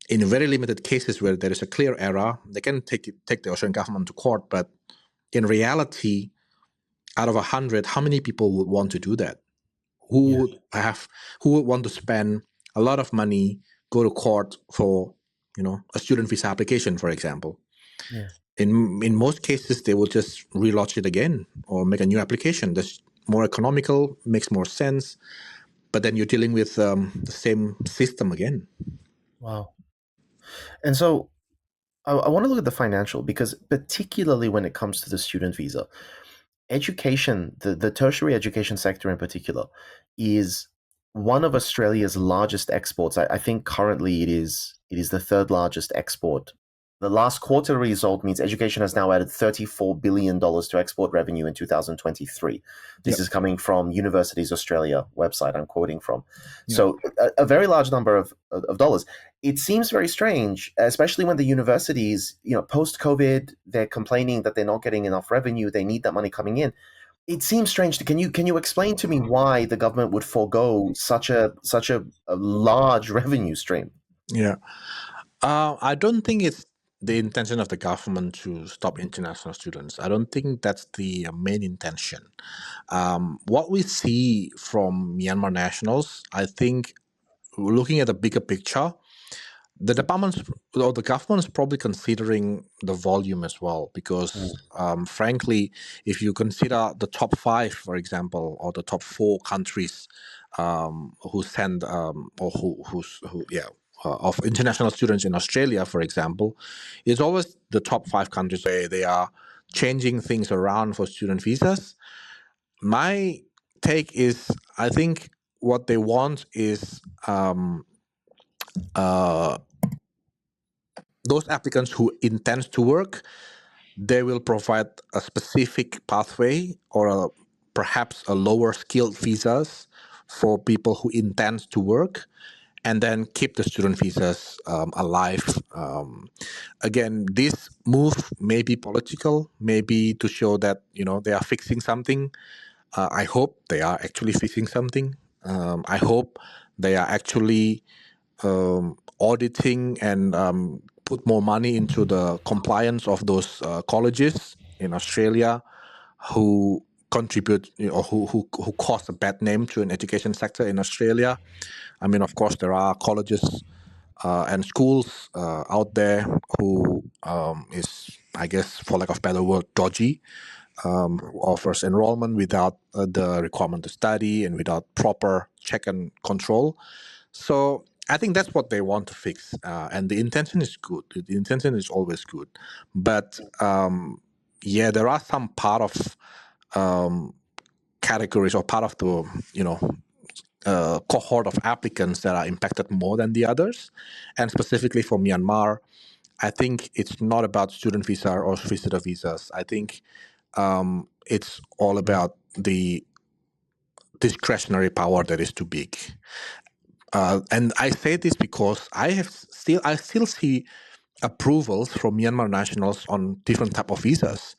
C: in very limited cases where there is a clear error, they can take the Australian government to court. But in reality, out of 100, how many people would want to do that? Who would want to spend a lot of money, go to court for a student visa application, for example?
B: Yeah.
C: In most cases, they will just relodge it again or make a new application. That's more economical, makes more sense. But then you're dealing with the same system again.
B: Wow. And so I want to look at the financial, because particularly when it comes to the student visa, education, the tertiary education sector in particular, is one of Australia's largest exports. I think currently it is the third largest export. The last quarter result means education has now added $34 billion to export revenue in 2023. This is coming from Universities Australia website I'm quoting from. So a very large number of dollars. It seems very strange, especially when the universities, post-COVID, they're complaining that they're not getting enough revenue. They need that money coming in. It seems strange. Can you explain to me why the government would forego such a large revenue stream?
C: Yeah. I don't think it's the intention of the government to stop international students. I don't think that's the main intention. What we see from Myanmar nationals, I think, looking at the bigger picture, the departments or the government is probably considering the volume as well, because frankly, if you consider the top 5, for example, or the top 4 countries who send of international students in Australia, for example, it's always the top 5 countries where they are changing things around for student visas. My take is, I think what they want is those applicants who intend to work, they will provide a specific pathway or perhaps a lower skilled visas for people who intend to work, and then keep the student visas alive. Again, this move may be political, maybe to show that they are fixing something. I hope they are actually fixing something. I hope they are actually auditing and put more money into the compliance of those colleges in Australia who contribute or who cause a bad name to an education sector in Australia. I mean, of course, there are colleges and schools out there who is, I guess, for lack of better word, dodgy, offers enrollment without the requirement to study and without proper check and control. So I think that's what they want to fix, and the intention is good. The intention is always good, but there are some part of categories or part of the cohort of applicants that are impacted more than the others, and specifically for Myanmar, I think it's not about student visa or visitor visas. I think it's all about the discretionary power that is too big. And I say this because I still see approvals from Myanmar nationals on different type of visas,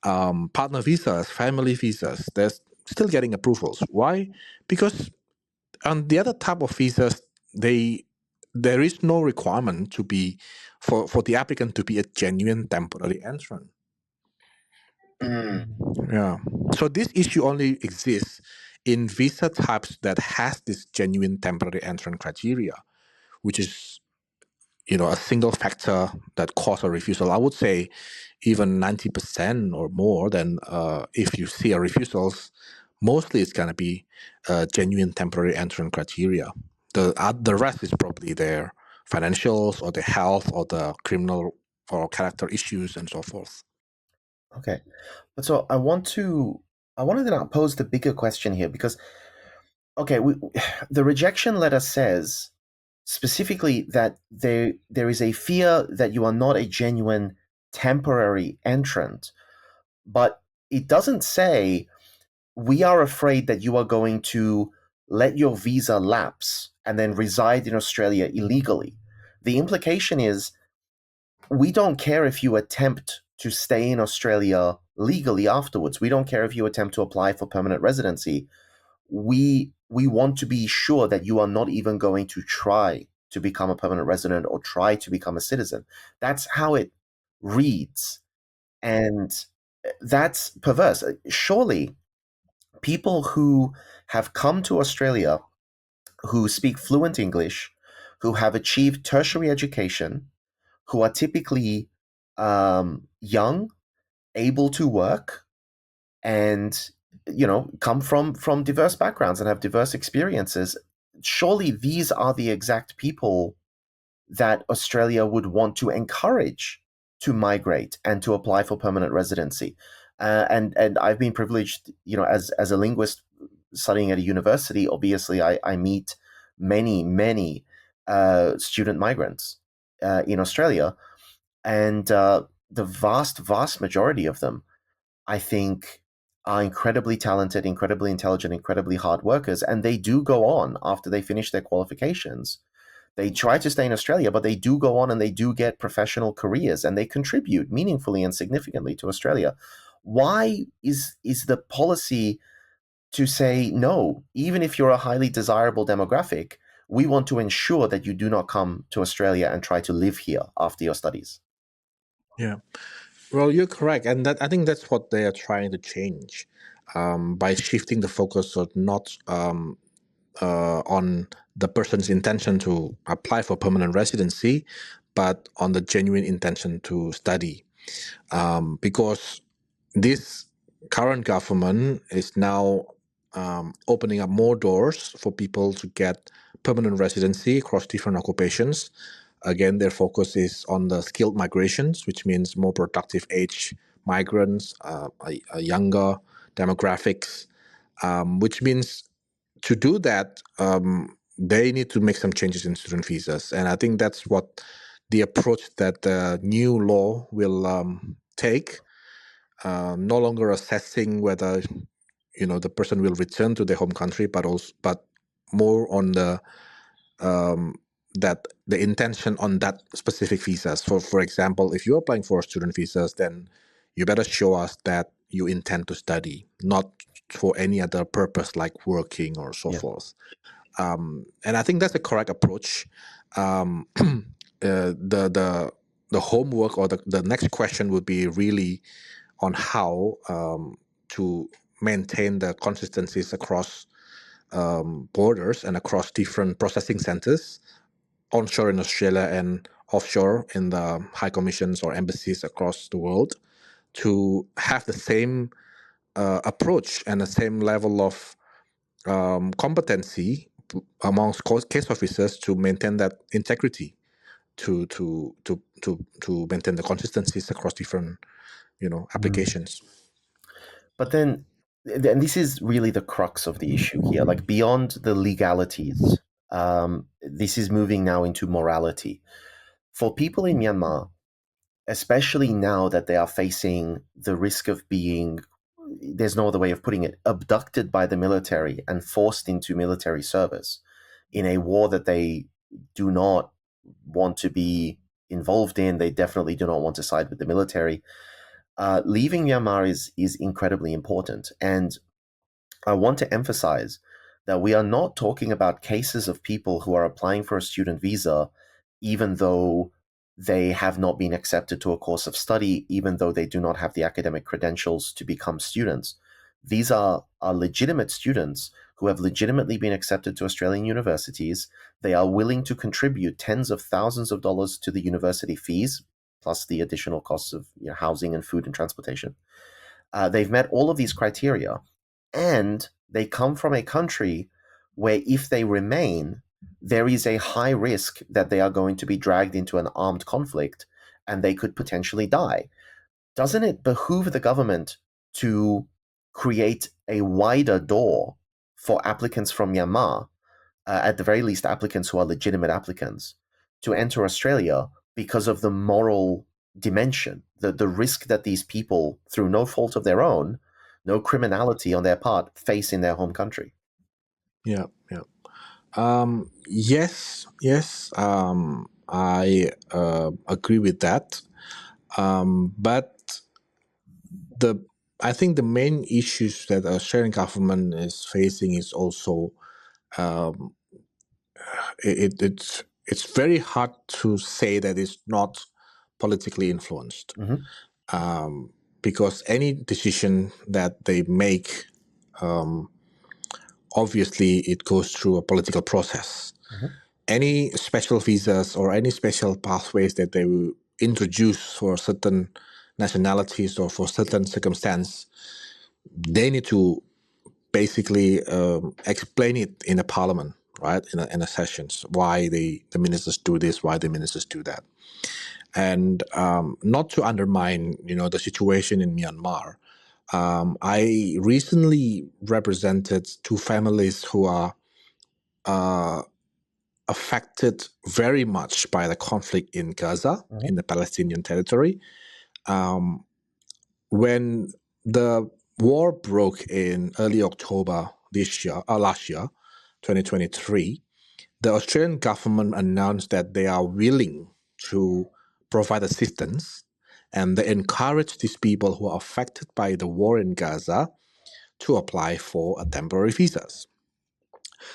C: partner visas, family visas. They're still getting approvals. Why? Because on the other type of visas, there is no requirement to be for the applicant to be a genuine temporary entrant. Yeah. So this issue only exists in visa types that has this genuine temporary entrant criteria, which is a single factor that cause a refusal. I would say even 90% or more than if you see a refusals, mostly it's going to be genuine temporary entrant criteria. The rest is probably there financials or the health or the criminal or character issues and so forth.
B: Okay, but so I wanted to now pose the bigger question here because, okay, the rejection letter says specifically that there is a fear that you are not a genuine temporary entrant, but it doesn't say we are afraid that you are going to let your visa lapse and then reside in Australia illegally. The implication is we don't care if you attempt to stay in Australia legally afterwards. We don't care if you attempt to apply for permanent residency. We want to be sure that you are not even going to try to become a permanent resident or try to become a citizen. That's how it reads. And that's perverse. Surely people who have come to Australia, who speak fluent English, who have achieved tertiary education, who are typically young, able to work, and come from diverse backgrounds and have diverse experiences. Surely these are the exact people that Australia would want to encourage to migrate and to apply for permanent residency. And I've been privileged, as a linguist studying at a university. Obviously, I meet many student migrants in Australia, and the vast majority of them, I think, are incredibly talented, incredibly intelligent, incredibly hard workers, and they do go on after they finish their qualifications. They try to stay in Australia, but they do go on and they do get professional careers and they contribute meaningfully and significantly to Australia. Why is the policy to say, no, even if you're a highly desirable demographic, we want to ensure that you do not come to Australia and try to live here after your studies?
C: Yeah. Well, you're correct, and that I think that's what they are trying to change by shifting the focus on not on the person's intention to apply for permanent residency, but on the genuine intention to study, because this current government is now opening up more doors for people to get permanent residency across different occupations. Again, their focus is on the skilled migrations, which means more productive age migrants, a younger demographics, which means to do that, they need to make some changes in student visas. And I think that's what the approach that the new law will take, no longer assessing whether the person will return to their home country, but more on the that the intention on that specific visas. For example, if you're applying for student visas, then you better show us that you intend to study, not for any other purpose like working or so
B: Yeah.
C: forth. And I think that's the correct approach. The homework or the next question would be really on how to maintain the consistencies across borders and across different processing centers, onshore in Australia and offshore in the high commissions or embassies across the world, to have the same approach and the same level of competency amongst case officers to maintain that integrity, to maintain the consistencies across different applications.
B: But then, and this is really the crux of the issue here, like beyond the legalities, this is moving now into morality. For people in Myanmar, especially now that they are facing the risk of being, there's no other way of putting it, abducted by the military and forced into military service in a war that they do not want to be involved in. They definitely do not want to side with the military. Leaving Myanmar is incredibly important. And I want to emphasize that we are not talking about cases of people who are applying for a student visa, even though they have not been accepted to a course of study, even though they do not have the academic credentials to become students. These are legitimate students who have legitimately been accepted to Australian universities. They are willing to contribute tens of thousands of dollars to the university fees, plus the additional costs of housing and food and transportation. They've met all of these criteria, and they come from a country where if they remain, there is a high risk that they are going to be dragged into an armed conflict and they could potentially die. Doesn't it behoove the government to create a wider door for applicants from Myanmar, at the very least applicants who are legitimate applicants, to enter Australia because of the moral dimension, the risk that these people, through no fault of their own, no criminality on their part, face in their home country?
C: Yeah, yeah. Yes. I agree with that. But I think the main issues that the Australian government is facing is also it's very hard to say that it's not politically influenced, because any decision that they make, obviously it goes through a political process. Any special visas or any special pathways that they will introduce for certain nationalities or for certain circumstance, they need to basically explain it in a parliament, right? In a sessions, why the ministers do this, why the ministers do that, and not to undermine, the situation in Myanmar. I recently represented two families who are affected very much by the conflict in Gaza, in the Palestinian territory. When the war broke in early October last year, 2023, the Australian government announced that they are willing to provide assistance, and they encourage these people who are affected by the war in Gaza to apply for temporary visas.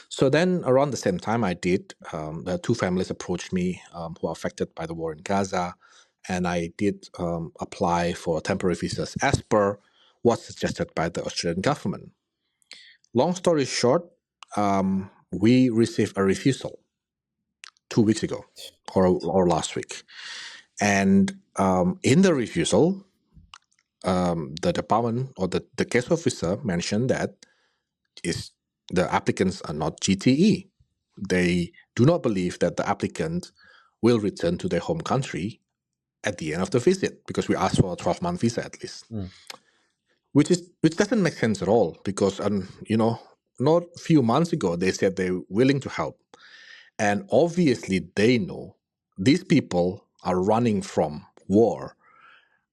C: So then, around the same time the two families approached me who are affected by the war in Gaza, and I did apply for temporary visas as per what's suggested by the Australian government. Long story short, we received a refusal 2 weeks ago or last week. And in the refusal, the department or the case officer mentioned that the applicants are not GTE. They do not believe that the applicant will return to their home country at the end of the visit, because we asked for a 12-month visa at least, which doesn't make sense at all, because not a few months ago they said they're willing to help, and obviously they know these people are running from war.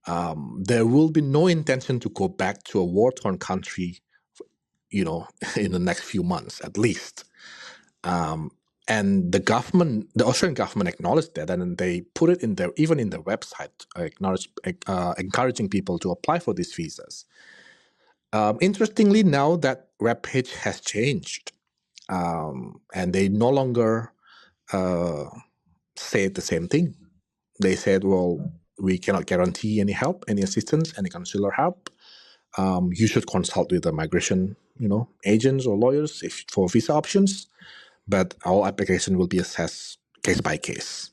C: There will be no intention to go back to a war-torn country, in the next few months at least. And the Australian government acknowledged that, and they put it in their website, encouraging people to apply for these visas. Interestingly, now that webpage has changed, and they no longer say the same thing. They said, well, we cannot guarantee any help, any assistance, any consular help. You should consult with the migration, agents or lawyers for visa options, but our application will be assessed case by case.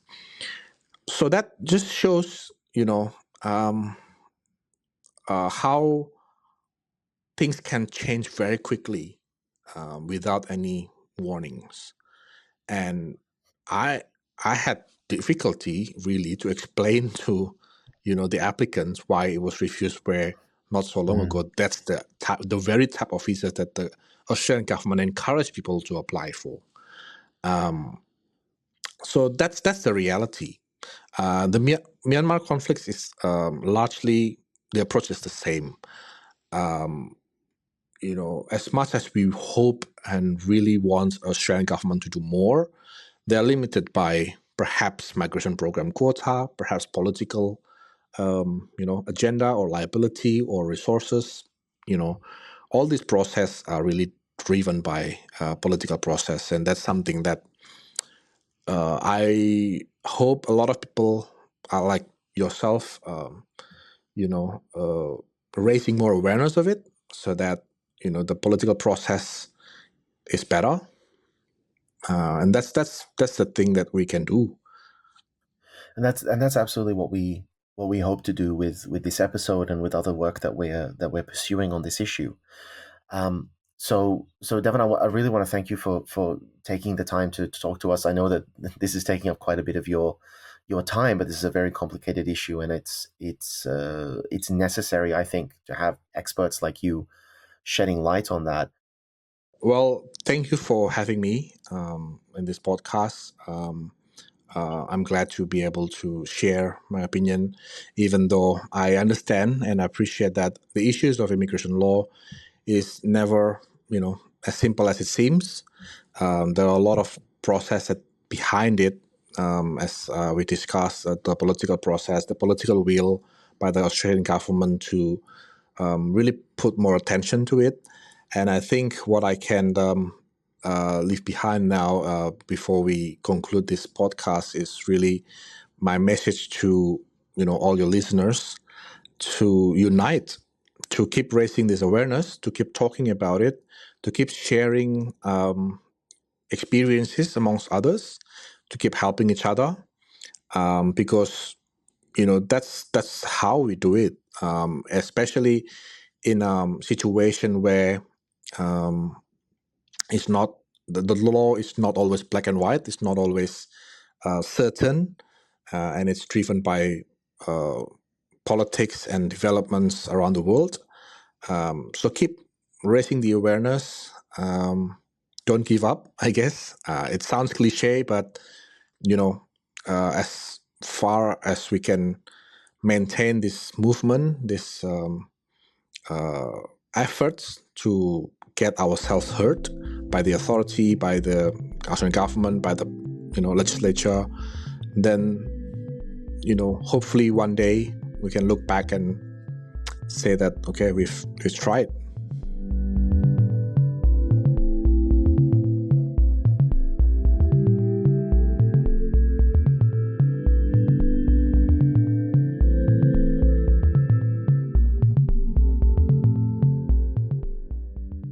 C: So that just shows, how things can change very quickly without any warnings. And I had difficulty really to explain to the applicants why it was refused, where not so long ago that's the very type of visa that the Australian government encouraged people to apply for. So that's the reality. The Myanmar conflict is largely, the approach is the same. As much as we hope and really want Australian government to do more, they're limited by perhaps migration program quota, perhaps political, agenda or liability or resources. All these processes are really driven by political process, and that's something that I hope a lot of people are like yourself, raising more awareness of it, so that the political process is better, and that's the thing that we can do.
B: And that's absolutely what we hope to do with this episode and with other work that we're pursuing on this issue. Devin, I really want to thank you for taking the time to talk to us. I know that this is taking up quite a bit of your time, but this is a very complicated issue, and it's necessary, I think, to have experts like you shedding light on that.
C: Well, thank you for having me in this podcast. I'm glad to be able to share my opinion, even though I understand and appreciate that the issues of immigration law is never, as simple as it seems. There are a lot of process behind it, as we discussed, the political process, the political will by the Australian government to really put more attention to it. And I think what I can leave behind now before we conclude this podcast is really my message to all your listeners to unite, to keep raising this awareness, to keep talking about it, to keep sharing experiences amongst others, to keep helping each other, because that's how we do it, especially in a situation where it's not the law is not always black and white. It's not always certain, and it's driven by politics and developments around the world. So keep raising the awareness. Don't give up, I guess. It sounds cliche, but as far as we can maintain this movement, this efforts to get ourselves heard by the authority, by the Australian government, by the legislature, then hopefully one day we can look back and say that okay, we've tried.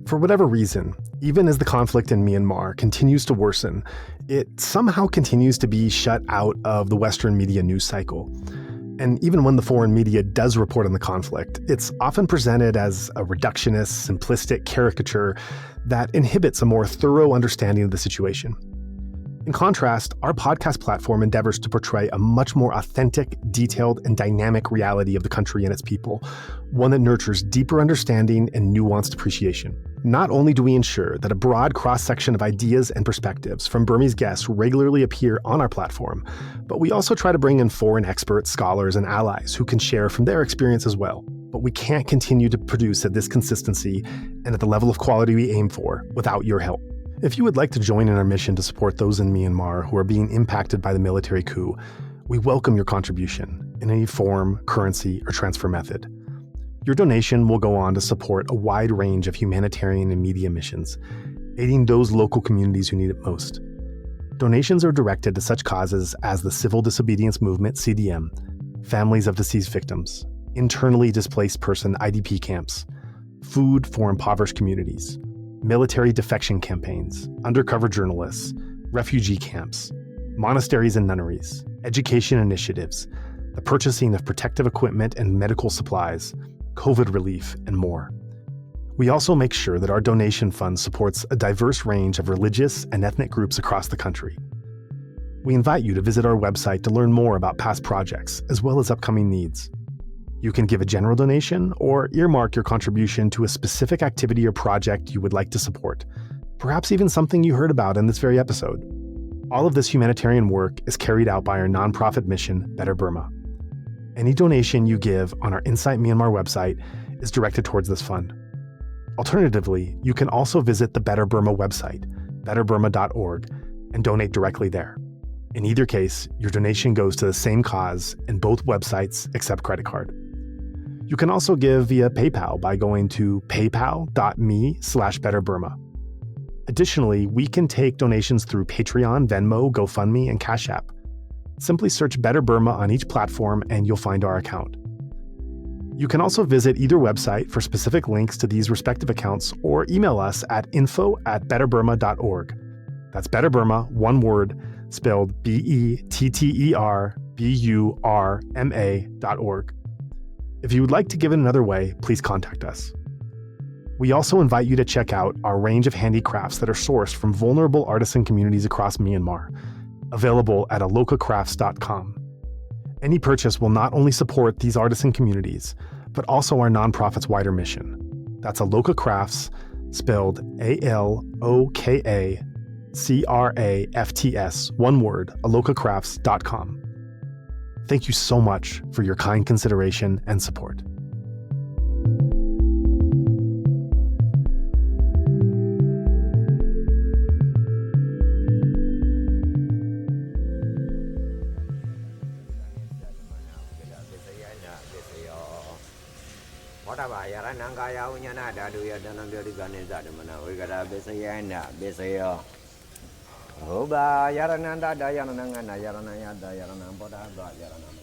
A: For whatever reason, even as the conflict in Myanmar continues to worsen, it somehow continues to be shut out of the Western media news cycle. And even when the foreign media does report on the conflict, it's often presented as a reductionist, simplistic caricature that inhibits a more thorough understanding of the situation. In contrast, our podcast platform endeavors to portray a much more authentic, detailed, and dynamic reality of the country and its people, one that nurtures deeper understanding and nuanced appreciation. Not only do we ensure that a broad cross-section of ideas and perspectives from Burmese guests regularly appear on our platform, but we also try to bring in foreign experts, scholars, and allies who can share from their experience as well. But we can't continue to produce at this consistency and at the level of quality we aim for without your help. If you would like to join in our mission to support those in Myanmar who are being impacted by the military coup, we welcome your contribution in any form, currency, or transfer method. Your donation will go on to support a wide range of humanitarian and media missions, aiding those local communities who need it most. Donations are directed to such causes as the Civil Disobedience Movement, CDM, families of deceased victims, internally displaced person IDP camps, food for impoverished communities, military defection campaigns, undercover journalists, refugee camps, monasteries and nunneries, education initiatives, the purchasing of protective equipment and medical supplies, COVID relief, and more. We also make sure that our donation fund supports a diverse range of religious and ethnic groups across the country. We invite you to visit our website to learn more about past projects, as well as upcoming needs. You can give a general donation or earmark your contribution to a specific activity or project you would like to support, perhaps even something you heard about in this very episode. All of this humanitarian work is carried out by our nonprofit mission, Better Burma. Any donation you give on our Insight Myanmar website is directed towards this fund. Alternatively, you can also visit the Better Burma website, betterburma.org, and donate directly there. In either case, your donation goes to the same cause, and both websites accept credit card. You can also give via PayPal by going to paypal.me/betterburma. Additionally, we can take donations through Patreon, Venmo, GoFundMe, and Cash App. Simply search Better Burma on each platform and you'll find our account. You can also visit either website for specific links to these respective accounts or email us at info@betterburma.org. That's Better Burma, one word, spelled BETTERBURMA.org. If you would like to give it another way, please contact us. We also invite you to check out our range of handicrafts that are sourced from vulnerable artisan communities across Myanmar, available at alokacrafts.com. Any purchase will not only support these artisan communities, but also our nonprofit's wider mission. That's Aloka Crafts, spelled ALOKACRAFTS, one word, alokacrafts.com. Thank you so much for your kind consideration and support.
D: Oba yarananda dayananga yaranaya dayanang boda yaranam